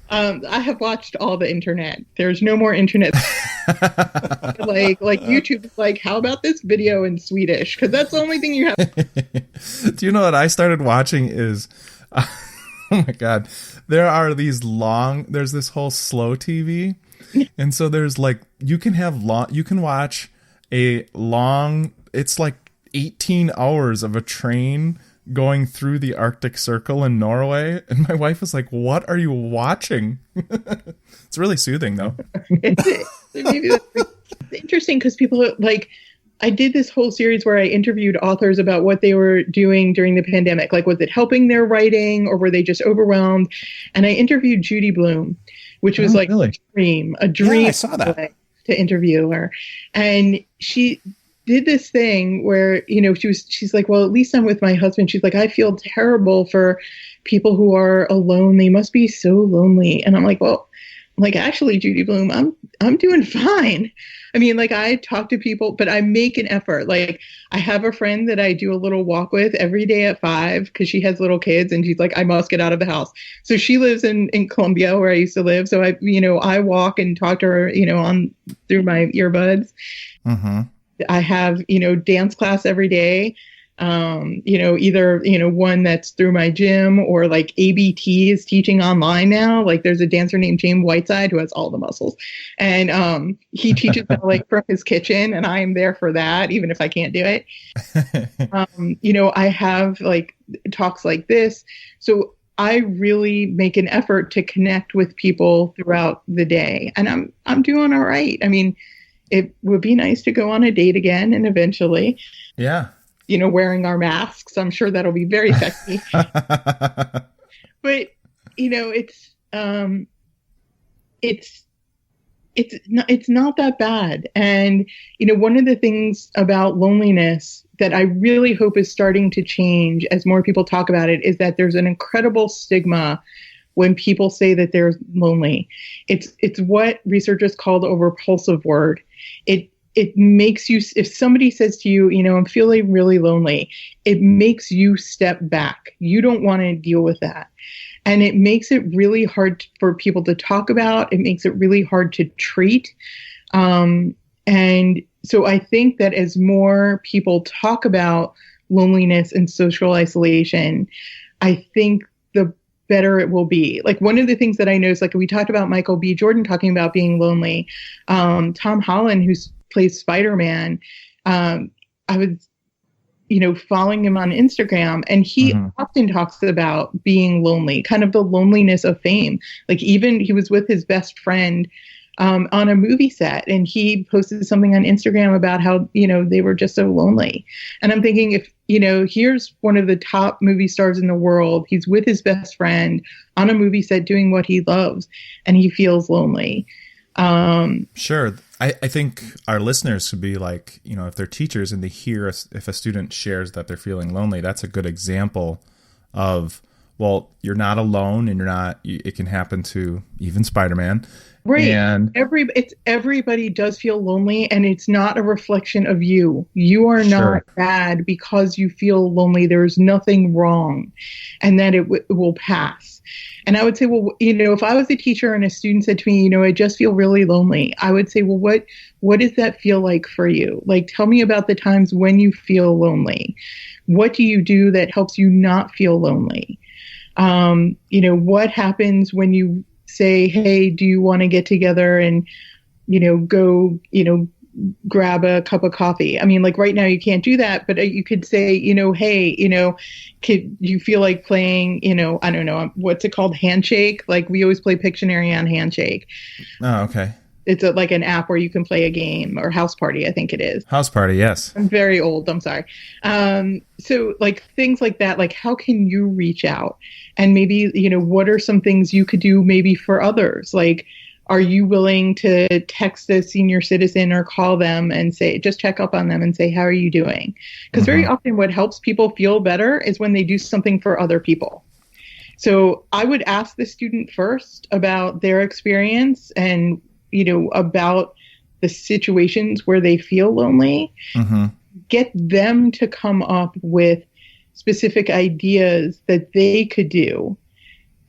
I have watched all the internet. There's no more internet. like YouTube is like, how about this video in Swedish? Because that's the only thing you have. Do you know what I started watching is, oh my God, there's this whole slow TV. And so there's like, you can watch a long, it's like 18 hours of a train going through the Arctic Circle in Norway, and my wife was like, "What are you watching?" It's really soothing, though. It's interesting because people like, I did this whole series where I interviewed authors about what they were doing during the pandemic. Like, was it helping their writing, or were they just overwhelmed? And I interviewed Judy Blume, which was really? a dream. Yeah, I saw that. To interview her, and she did this thing where, she's like, well, at least I'm with my husband. She's like, I feel terrible for people who are alone. They must be so lonely. And I'm like, well, actually, Judy Blume, I'm doing fine. I mean, like, I talk to people, but I make an effort. Like, I have a friend that I do a little walk with every day at 5 because she has little kids and she's like, I must get out of the house. So she lives in Columbia where I used to live. So I walk and talk to her, through my earbuds. Mm-hmm. I have, dance class every day. Either, one that's through my gym or like ABT is teaching online now. Like there's a dancer named James Whiteside who has all the muscles and, he teaches like from his kitchen and I am there for that, even if I can't do it. I have like talks like this. So I really make an effort to connect with people throughout the day and I'm doing all right. I mean, it would be nice to go on a date again and eventually. Yeah. Wearing our masks. I'm sure that'll be very sexy. But, it's not that bad. And, one of the things about loneliness that I really hope is starting to change as more people talk about it is that there's an incredible stigma when people say that they're lonely. It's what researchers call the repulsive word. It makes you, if somebody says to you, I'm feeling really lonely, it makes you step back. You don't want to deal with that. And it makes it really hard for people to talk about. It makes it really hard to treat. And so I think that as more people talk about loneliness and social isolation, I think the better it will be. Like one of the things that I know is like we talked about Michael B. Jordan talking about being lonely. Tom Holland, who plays Spider-Man, I was, following him on Instagram and he often talks about being lonely, kind of the loneliness of fame. Like even he was with his best friend on a movie set and he posted something on Instagram about how, they were just so lonely. And I'm thinking if, here's one of the top movie stars in the world. He's with his best friend on a movie set doing what he loves and he feels lonely. Sure. I think our listeners should be like, if they're teachers and they hear if a student shares that they're feeling lonely, that's a good example of, well, you're not alone and it can happen to even Spider-Man. Right. And everybody does feel lonely and it's not a reflection of you. You are not bad because you feel lonely. There's nothing wrong and that it will pass. And I would say, well, if I was a teacher and a student said to me, I just feel really lonely, I would say, well, what does that feel like for you? Like, tell me about the times when you feel lonely. What do you do that helps you not feel lonely? What happens when you say, hey, do you want to get together and, go, grab a cup of coffee? I mean, like right now you can't do that, but you could say, hey, could you feel like playing, I don't know, what's it called? Handshake. Like we always play Pictionary on Handshake. Oh, okay. It's like an app where you can play a game, or House Party, I think it is. House Party, yes. I'm very old. I'm sorry. So like things like that, like how can you reach out? And maybe, what are some things you could do maybe for others? Like, are you willing to text a senior citizen or call them and say, just check up on them and say, how are you doing? Because very often what helps people feel better is when they do something for other people. So I would ask the student first about their experience and, about the situations where they feel lonely. Get them to come up with specific ideas that they could do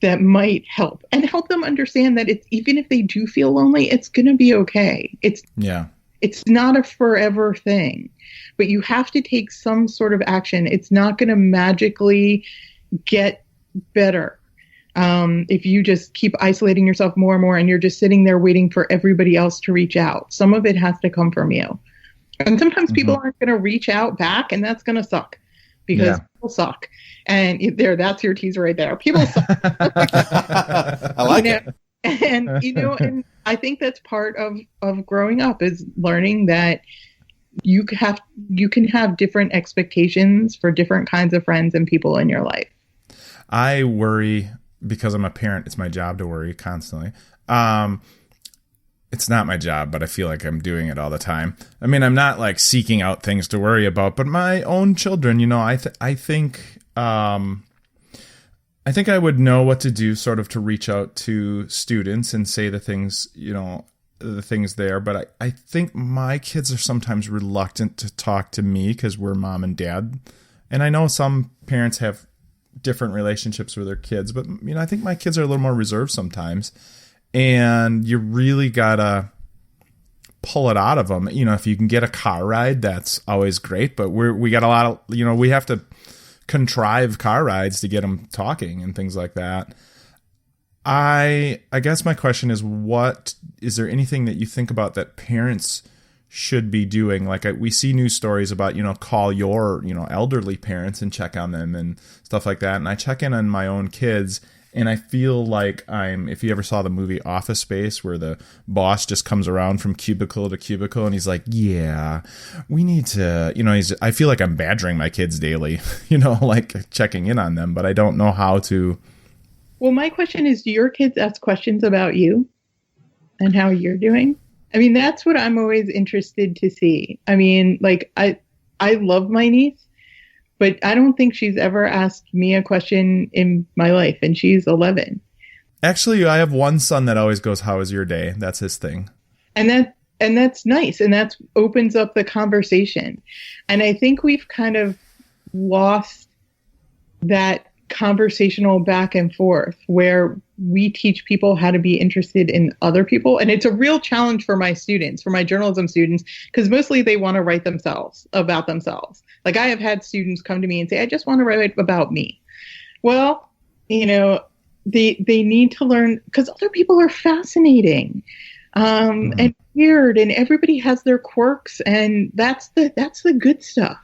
that might help, and help them understand that even if they do feel lonely, it's going to be okay. It's not a forever thing, but you have to take some sort of action. It's not going to magically get better if you just keep isolating yourself more and more and you're just sitting there waiting for everybody else to reach out. Some of it has to come from you. And sometimes people aren't going to reach out back, and that's going to suck because people suck. And that's your teaser right there. People suck. I like it. And, and I think that's part of growing up, is learning that you can have different expectations for different kinds of friends and people in your life. I worry because I'm a parent. It's my job to worry constantly. It's not my job, but I feel like I'm doing it all the time. I mean, I'm not like seeking out things to worry about, but my own children, I think I would know what to do sort of to reach out to students and say the things, the things there. But I think my kids are sometimes reluctant to talk to me because we're mom and dad. And I know some parents have different relationships with their kids, but I think my kids are a little more reserved sometimes, and you really gotta pull it out of them. If you can get a car ride, that's always great, but we got a lot of, we have to contrive car rides to get them talking and things like that. I guess my question is, is there anything that you think about that parents should be doing? Like we see news stories about, call your, elderly parents and check on them and stuff like that. And I check in on my own kids, and I feel like if you ever saw the movie Office Space, where the boss just comes around from cubicle to cubicle and he's like, yeah, we need to, I feel like I'm badgering my kids daily, like checking in on them, but I don't know how to. Well, my question is, do your kids ask questions about you and how you're doing? I mean, that's what I'm always interested to see. I mean, like, I love my niece, but I don't think she's ever asked me a question in my life, and she's 11. Actually, I have one son that always goes, "How was your day?" That's his thing. And that's nice, and that opens up the conversation. And I think we've kind of lost that conversational back and forth where we teach people how to be interested in other people. And it's a real challenge for my students, for my journalism students, because mostly they want to write about themselves. Like I have had students come to me and say, I just want to write about me. Well, they need to learn, because other people are fascinating and weird, and everybody has their quirks, and that's the good stuff.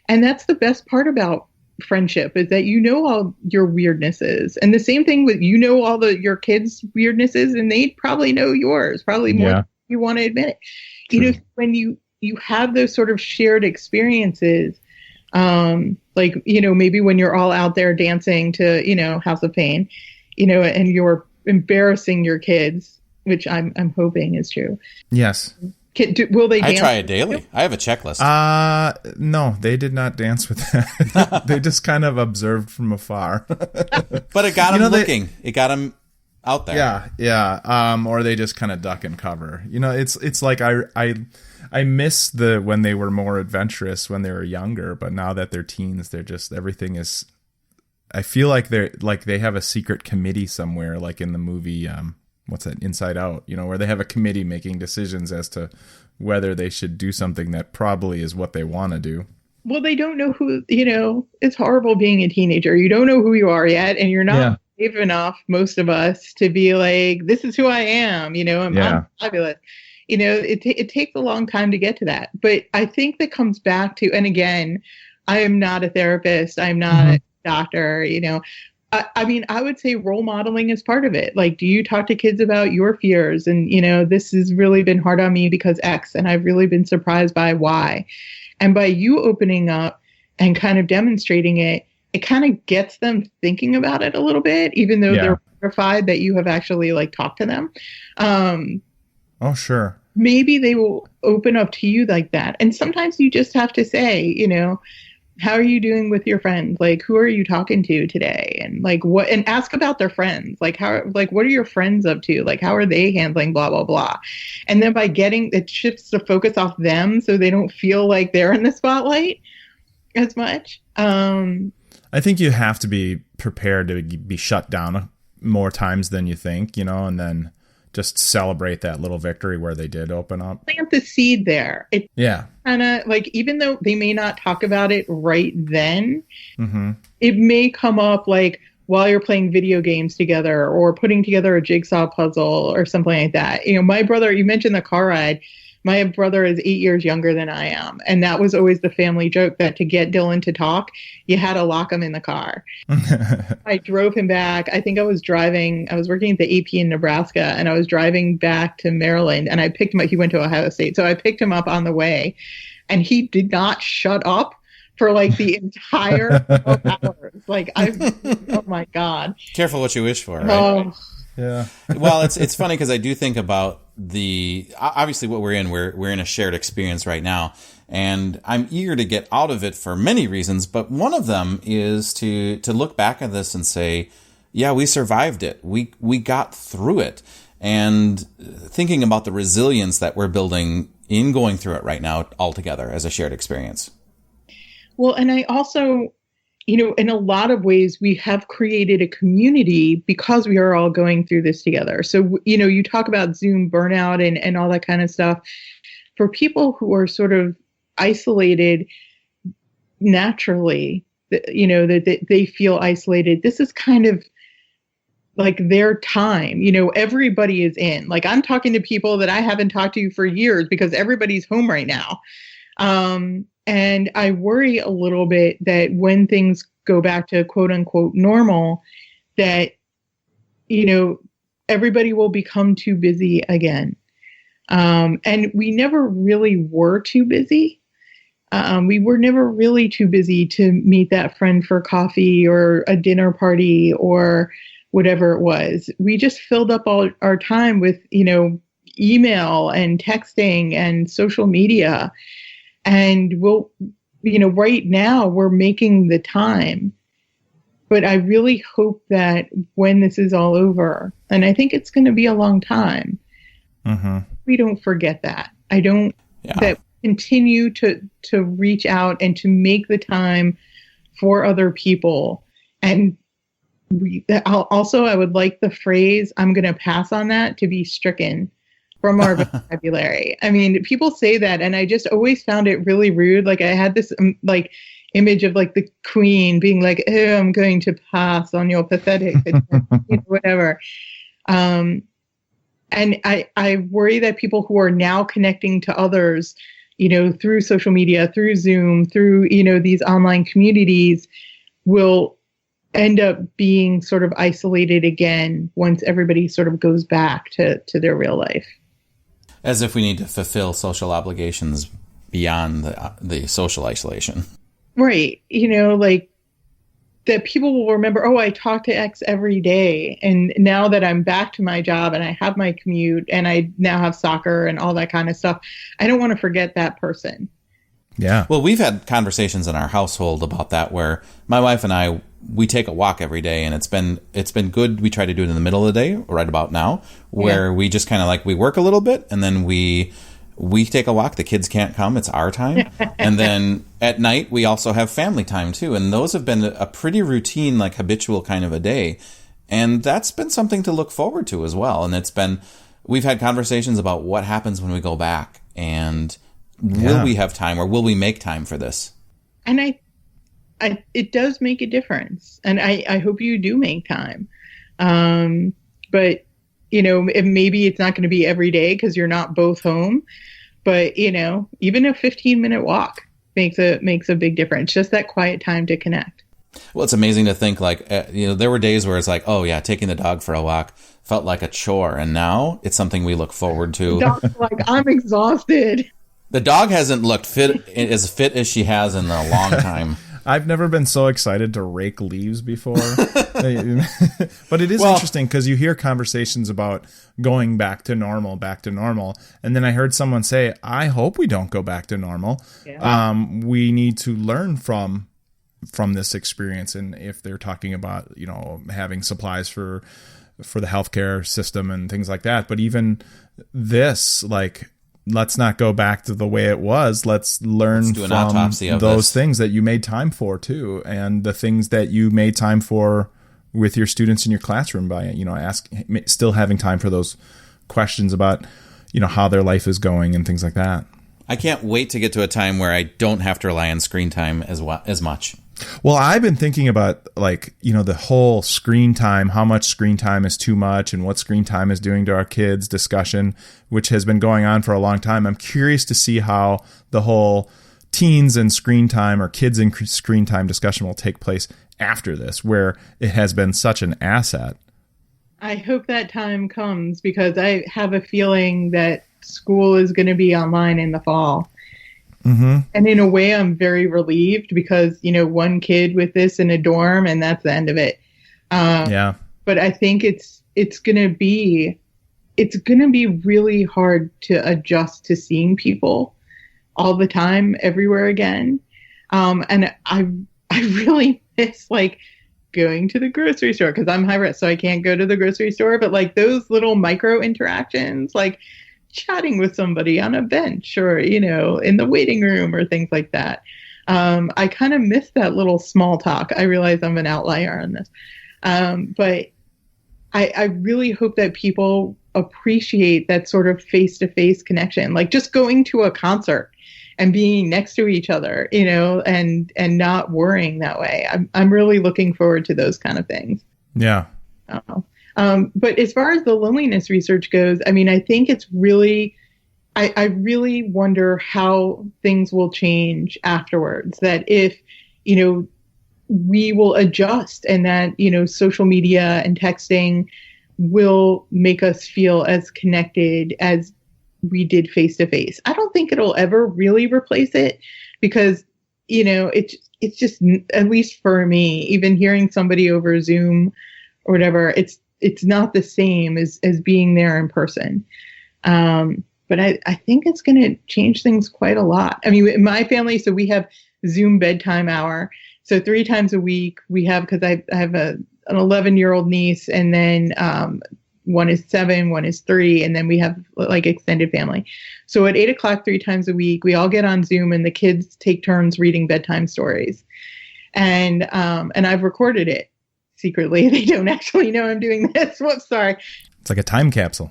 And that's the best part about friendship, is that all your weirdnesses, and the same thing with all your kids' weirdnesses, and they probably know yours probably more than you want to admit it. When you have those sort of shared experiences, like maybe when you're all out there dancing to House of Pain, and you're embarrassing your kids, which I'm hoping is true. Yes. Will they dance? I try it daily. I have a checklist. No, they did not dance with that. They just kind of observed from afar. But it got them looking. It got them out there. Yeah. Or they just kind of duck and cover. It's like I miss when they were more adventurous when they were younger, but now that they're teens, they're just, everything is, I feel like they have a secret committee somewhere, like in the movie, what's that, Inside Out, where they have a committee making decisions as to whether they should do something that probably is what they want to do. Well, they don't know who, it's horrible being a teenager. You don't know who you are yet, and you're not brave enough, most of us, to be like, this is who I am, I'm fabulous. It takes a long time to get to that. But I think that comes back to, and again, I am not a therapist. I'm not a doctor, I mean, I would say role modeling is part of it. Like, do you talk to kids about your fears? And, this has really been hard on me because X, and I've really been surprised by Y. And by you opening up and kind of demonstrating it, it kind of gets them thinking about it a little bit, even though they're terrified that you have actually like talked to them. Oh, sure. Maybe they will open up to you like that. And sometimes you just have to say, how are you doing with your friends? Like, who are you talking to today? And like, what, and ask about their friends. Like, what are your friends up to? Like, how are they handling blah, blah, blah. And then by it shifts the focus off them so they don't feel like they're in the spotlight as much. I think you have to be prepared to be shut down more times than you think, and then just celebrate that little victory where they did open up. Plant the seed there. Kind of like, even though they may not talk about it right then, it may come up like while you're playing video games together or putting together a jigsaw puzzle or something like that. My brother, you mentioned the car ride. My brother is 8 years younger than I am. And that was always the family joke, that to get Dylan to talk, you had to lock him in the car. I drove him back. I think I was working at the AP in Nebraska, and I was driving back to Maryland, and I picked him up. He went to Ohio State. So I picked him up on the way, and he did not shut up for like the entire 12 hours. Like, oh my God. Careful what you wish for, right? Oh. Yeah. Well, it's funny because I do think about obviously what we're in a shared experience right now, and I'm eager to get out of it for many reasons, but one of them is to look back at this and say, yeah, we survived it. We got through it. And thinking about the resilience that we're building in going through it right now all together as a shared experience. Well, and I also, in a lot of ways, we have created a community because we are all going through this together. So, you talk about Zoom burnout and all that kind of stuff. For people who are sort of isolated naturally, that they feel isolated, this is kind of like their time. Everybody is in. Like, I'm talking to people that I haven't talked to for years because everybody's home right now. And I worry a little bit that when things go back to quote unquote normal, that, everybody will become too busy again. And we never really were too busy. We were never really too busy to meet that friend for coffee or a dinner party or whatever it was. We just filled up all our time with, email and texting and social media. And right now we're making the time, but I really hope that when this is all over, and I think it's going to be a long time, we don't forget that. That continue to reach out and to make the time for other people. And I would like the phrase, I'm going to pass on that, to be stricken from our vocabulary. I mean, people say that, and I just always found it really rude. Like, I had this image of like the queen being like, "Oh, I'm going to pass on your pathetic," whatever. And I worry that people who are now connecting to others, through social media, through Zoom, through these online communities, will end up being sort of isolated again once everybody sort of goes back to their real life. As if we need to fulfill social obligations beyond the social isolation. Right. Like that people will remember, oh, I talk to X every day. And now that I'm back to my job and I have my commute and I now have soccer and all that kind of stuff, I don't want to forget that person. Yeah. Well, we've had conversations in our household about that where my wife and I, we take a walk every day, and it's been good. We try to do it in the middle of the day, right about now, where we just kind of like, we work a little bit and then we take a walk. The kids can't come. It's our time. And then at night, we also have family time too. And those have been a pretty routine, like habitual kind of a day. And that's been something to look forward to as well. And we've had conversations about what happens when we go back, and will we have time, or will we make time for this? And it does make a difference. And I hope you do make time. But, maybe it's not going to be every day because you're not both home. But, even a 15-minute walk makes a big difference. Just that quiet time to connect. Well, it's amazing to think there were days where it's like, oh yeah, taking the dog for a walk felt like a chore. And now it's something we look forward to. Dog's like, I'm exhausted. The dog hasn't looked fit as she has in a long time. I've never been so excited to rake leaves before. But it is interesting because you hear conversations about going back to normal. And then I heard someone say, I hope we don't go back to normal. Yeah. We need to learn from this experience. And if they're talking about, having supplies for the healthcare system and things like that. But even this, let's not go back to the way it was. Let's learn from those things that you made time for too, and the things that you made time for with your students in your classroom by, still having time for those questions about, how their life is going and things like that. I can't wait to get to a time where I don't have to rely on screen time as much. Well, I've been thinking about the whole screen time, how much screen time is too much and what screen time is doing to our kids discussion, which has been going on for a long time. I'm curious to see how the whole teens and screen time or kids and screen time discussion will take place after this, where it has been such an asset. I hope that time comes because I have a feeling that school is going to be online in the fall. Mm-hmm. And in a way, I'm very relieved because, one kid with this in a dorm and that's the end of it. Yeah. But I think it's going to be really hard to adjust to seeing people all the time, everywhere again. And I really miss going to the grocery store because I'm high risk, so I can't go to the grocery store. But those little micro interactions, chatting with somebody on a bench or, in the waiting room or things like that. I kind of miss that little small talk. I realize I'm an outlier on this. But I really hope that people appreciate that sort of face-to-face connection, just going to a concert and being next to each other, and not worrying that way. I'm really looking forward to those kind of things. Yeah. But as far as the loneliness research goes, I think it's really, I really wonder how things will change afterwards. That if, we will adjust and that, social media and texting will make us feel as connected as we did face to face. I don't think it'll ever really replace it because, it's just, at least for me, even hearing somebody over Zoom or whatever, it's not the same as being there in person. But I think it's going to change things quite a lot. In my family, so we have Zoom bedtime hour. So 3 times a week we have, because I have an 11-year-old niece, and then one is 7, one is 3, and then we have extended family. So at 8 o'clock, 3 times a week, we all get on Zoom and the kids take turns reading bedtime stories. And I've recorded it. Secretly, they don't actually know I'm doing this. Whoops, sorry. It's like a time capsule.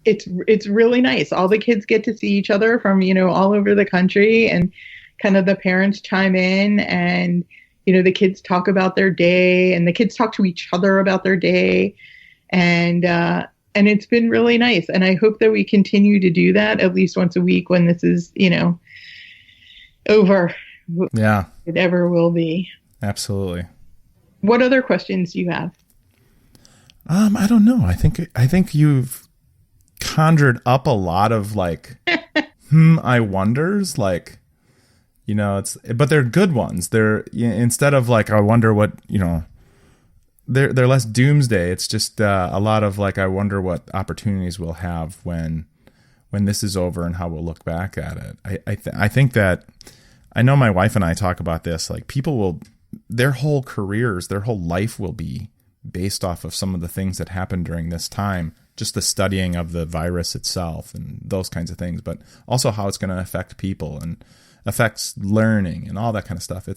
It's really nice. All the kids get to see each other from all over the country, and kind of the parents chime in, and the kids talk about their day, and the kids talk to each other about their day, and it's been really nice. And I hope that we continue to do that at least once a week when this is over. Yeah. It ever will be. Absolutely. What other questions do you have? I don't know. I think you've conjured up a lot of I wonders, but they're good ones. They're instead of I wonder what, they're less doomsday. It's just a lot of I wonder what opportunities we'll have when this is over and how we'll look back at it. I think that, I know my wife and I talk about this, people will, their whole careers, their whole life will be based off of some of the things that happened during this time, just the studying of the virus itself and those kinds of things, but also how it's going to affect people and affects learning and all that kind of stuff.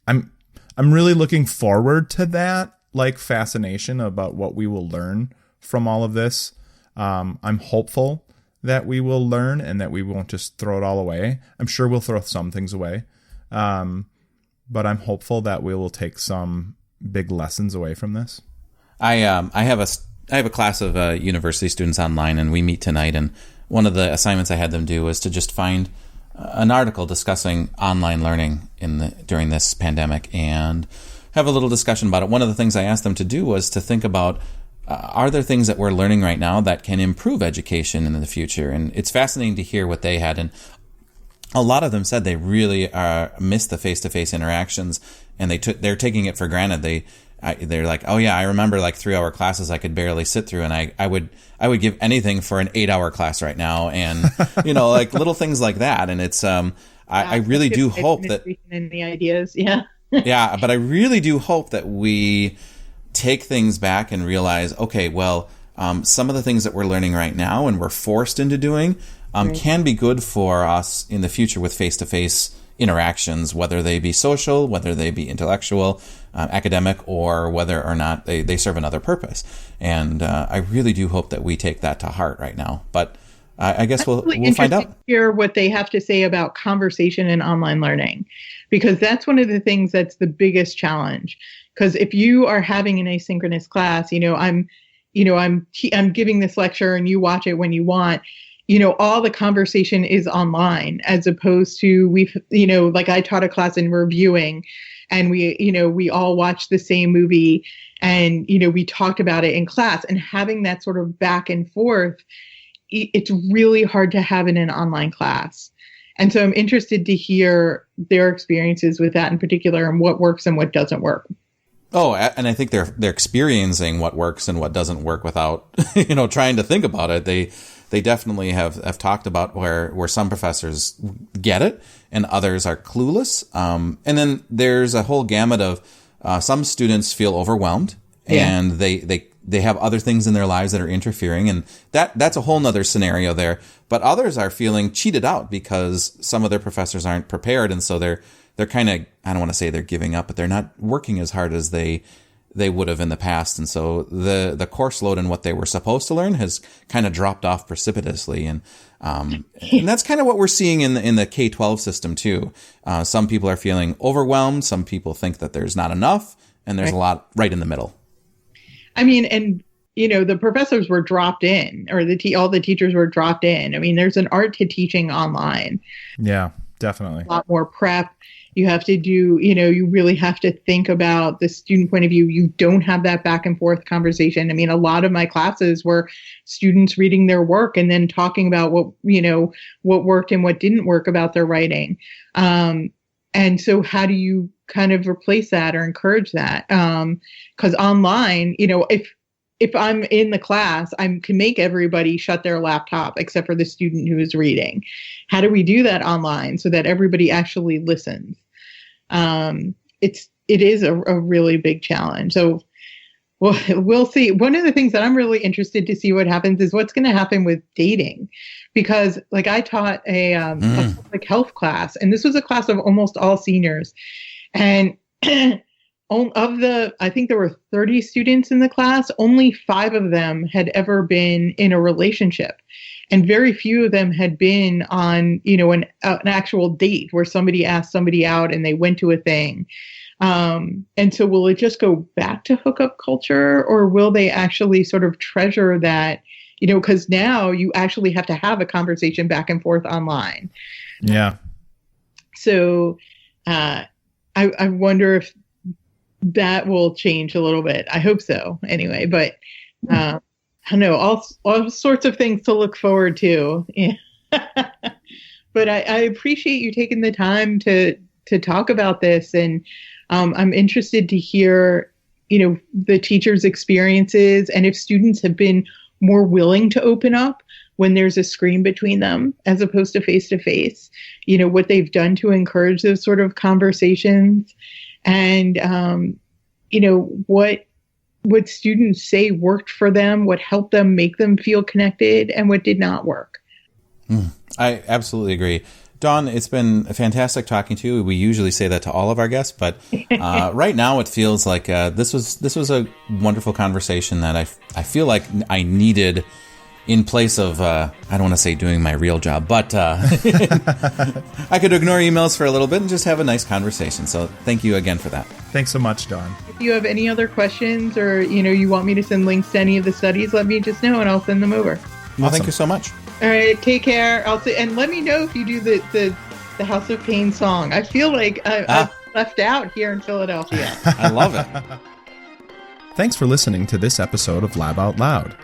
I'm really looking forward to that, fascination about what we will learn from all of this. I'm hopeful that we will learn and that we won't just throw it all away. I'm sure we'll throw some things away. But I'm hopeful that we will take some big lessons away from this. I have a class of university students online, and we meet tonight, and one of the assignments I had them do was to just find an article discussing online learning during this pandemic and have a little discussion about it. One of the things I asked them to do was to think about, are there things that we're learning right now that can improve education in the future? And it's fascinating to hear what they had. And a lot of them said they really miss the face-to-face interactions, and they're taking it for granted. They're like, oh yeah, I remember like 3-hour classes I could barely sit through, and I would give anything for an 8-hour class right now, and like little things like that. And it's I really do hope that in the ideas, yeah. Yeah, but I really do hope that we take things back and realize, okay, well, some of the things that we're learning right now and we're forced into doing can be good for us in the future with face-to-face interactions, whether they be social, whether they be intellectual, academic, or whether or not they serve another purpose. And I really do hope that we take that to heart right now. But I guess we'll find out. Hear what they have to say about conversation and online learning, because that's one of the things that's the biggest challenge. Because if you are having an asynchronous class, I'm giving this lecture and you watch it when you want. All the conversation is online, as opposed to like I taught a class in reviewing, and we all watched the same movie, and we talked about it in class, and having that sort of back and forth, it's really hard to have in an online class. And so I'm interested to hear their experiences with that in particular, and what works and what doesn't work. Oh, and I think they're experiencing what works and what doesn't work without trying to think about it. They definitely have talked about where some professors get it and others are clueless. And then there's a whole gamut of some students feel overwhelmed, and they have other things in their lives that are interfering, and that's a whole nother scenario there. But others are feeling cheated out because some of their professors aren't prepared, and so they're kind of, I don't want to say they're giving up, but they're not working as hard as they would have in the past. And so the course load and what they were supposed to learn has kind of dropped off precipitously. And that's kind of what we're seeing in the K-12 system too. Some people are feeling overwhelmed. Some people think that there's not enough, and there's a lot right in the middle. I mean, and the professors were dropped in, or all the teachers were dropped in. I mean, there's an art to teaching online. Yeah, definitely. A lot more prep. You have to do, you really have to think about the student point of view. You don't have that back and forth conversation. I mean, a lot of my classes were students reading their work and then talking about what worked and what didn't work about their writing. And so how do you kind of replace that or encourage that? Because online, if I'm in the class, I can make everybody shut their laptop except for the student who is reading. How do we do that online so that everybody actually listens? It is a really big challenge. So we'll see. One of the things that I'm really interested to see what happens is what's going to happen with dating, because like I taught a public health class, and this was a class of almost all seniors, and I think there were 30 students in the class, only 5 of them had ever been in a relationship. And very few of them had been on, an actual date where somebody asked somebody out and they went to a thing. And so will it just go back to hookup culture, or will they actually sort of treasure that, because now you actually have to have a conversation back and forth online. Yeah. So I wonder if that will change a little bit. I hope so anyway, but I don't know, all sorts of things to look forward to. Yeah. But I appreciate you taking the time to talk about this. And I'm interested to hear, the teachers' experiences, and if students have been more willing to open up when there's a screen between them as opposed to face, what they've done to encourage those sort of conversations. And, what students say worked for them, what helped them make them feel connected, and what did not work. I absolutely agree. Dawn, it's been fantastic talking to you. We usually say that to all of our guests, but right now it feels like this was a wonderful conversation that I feel like I needed in place of, I don't want to say doing my real job, but I could ignore emails for a little bit and just have a nice conversation. So thank you again for that. Thanks so much, Dawn. If you have any other questions, or, you want me to send links to any of the studies, let me just know and I'll send them over. Well, Thank you so much. All right, take care. And let me know if you do the the House of Pain song. I feel like I'm left out here in Philadelphia. I love it. Thanks for listening to this episode of Lab Out Loud.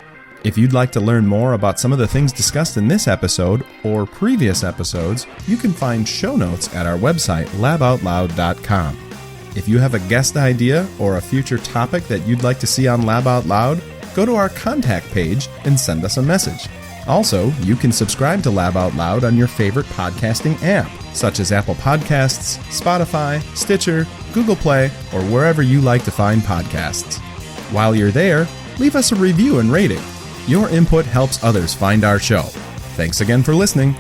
If you'd like to learn more about some of the things discussed in this episode or previous episodes, you can find show notes at our website, laboutloud.com. If you have a guest idea or a future topic that you'd like to see on Lab Out Loud, go to our contact page and send us a message. Also, you can subscribe to Lab Out Loud on your favorite podcasting app, such as Apple Podcasts, Spotify, Stitcher, Google Play, or wherever you like to find podcasts. While you're there, leave us a review and rating. Your input helps others find our show. Thanks again for listening.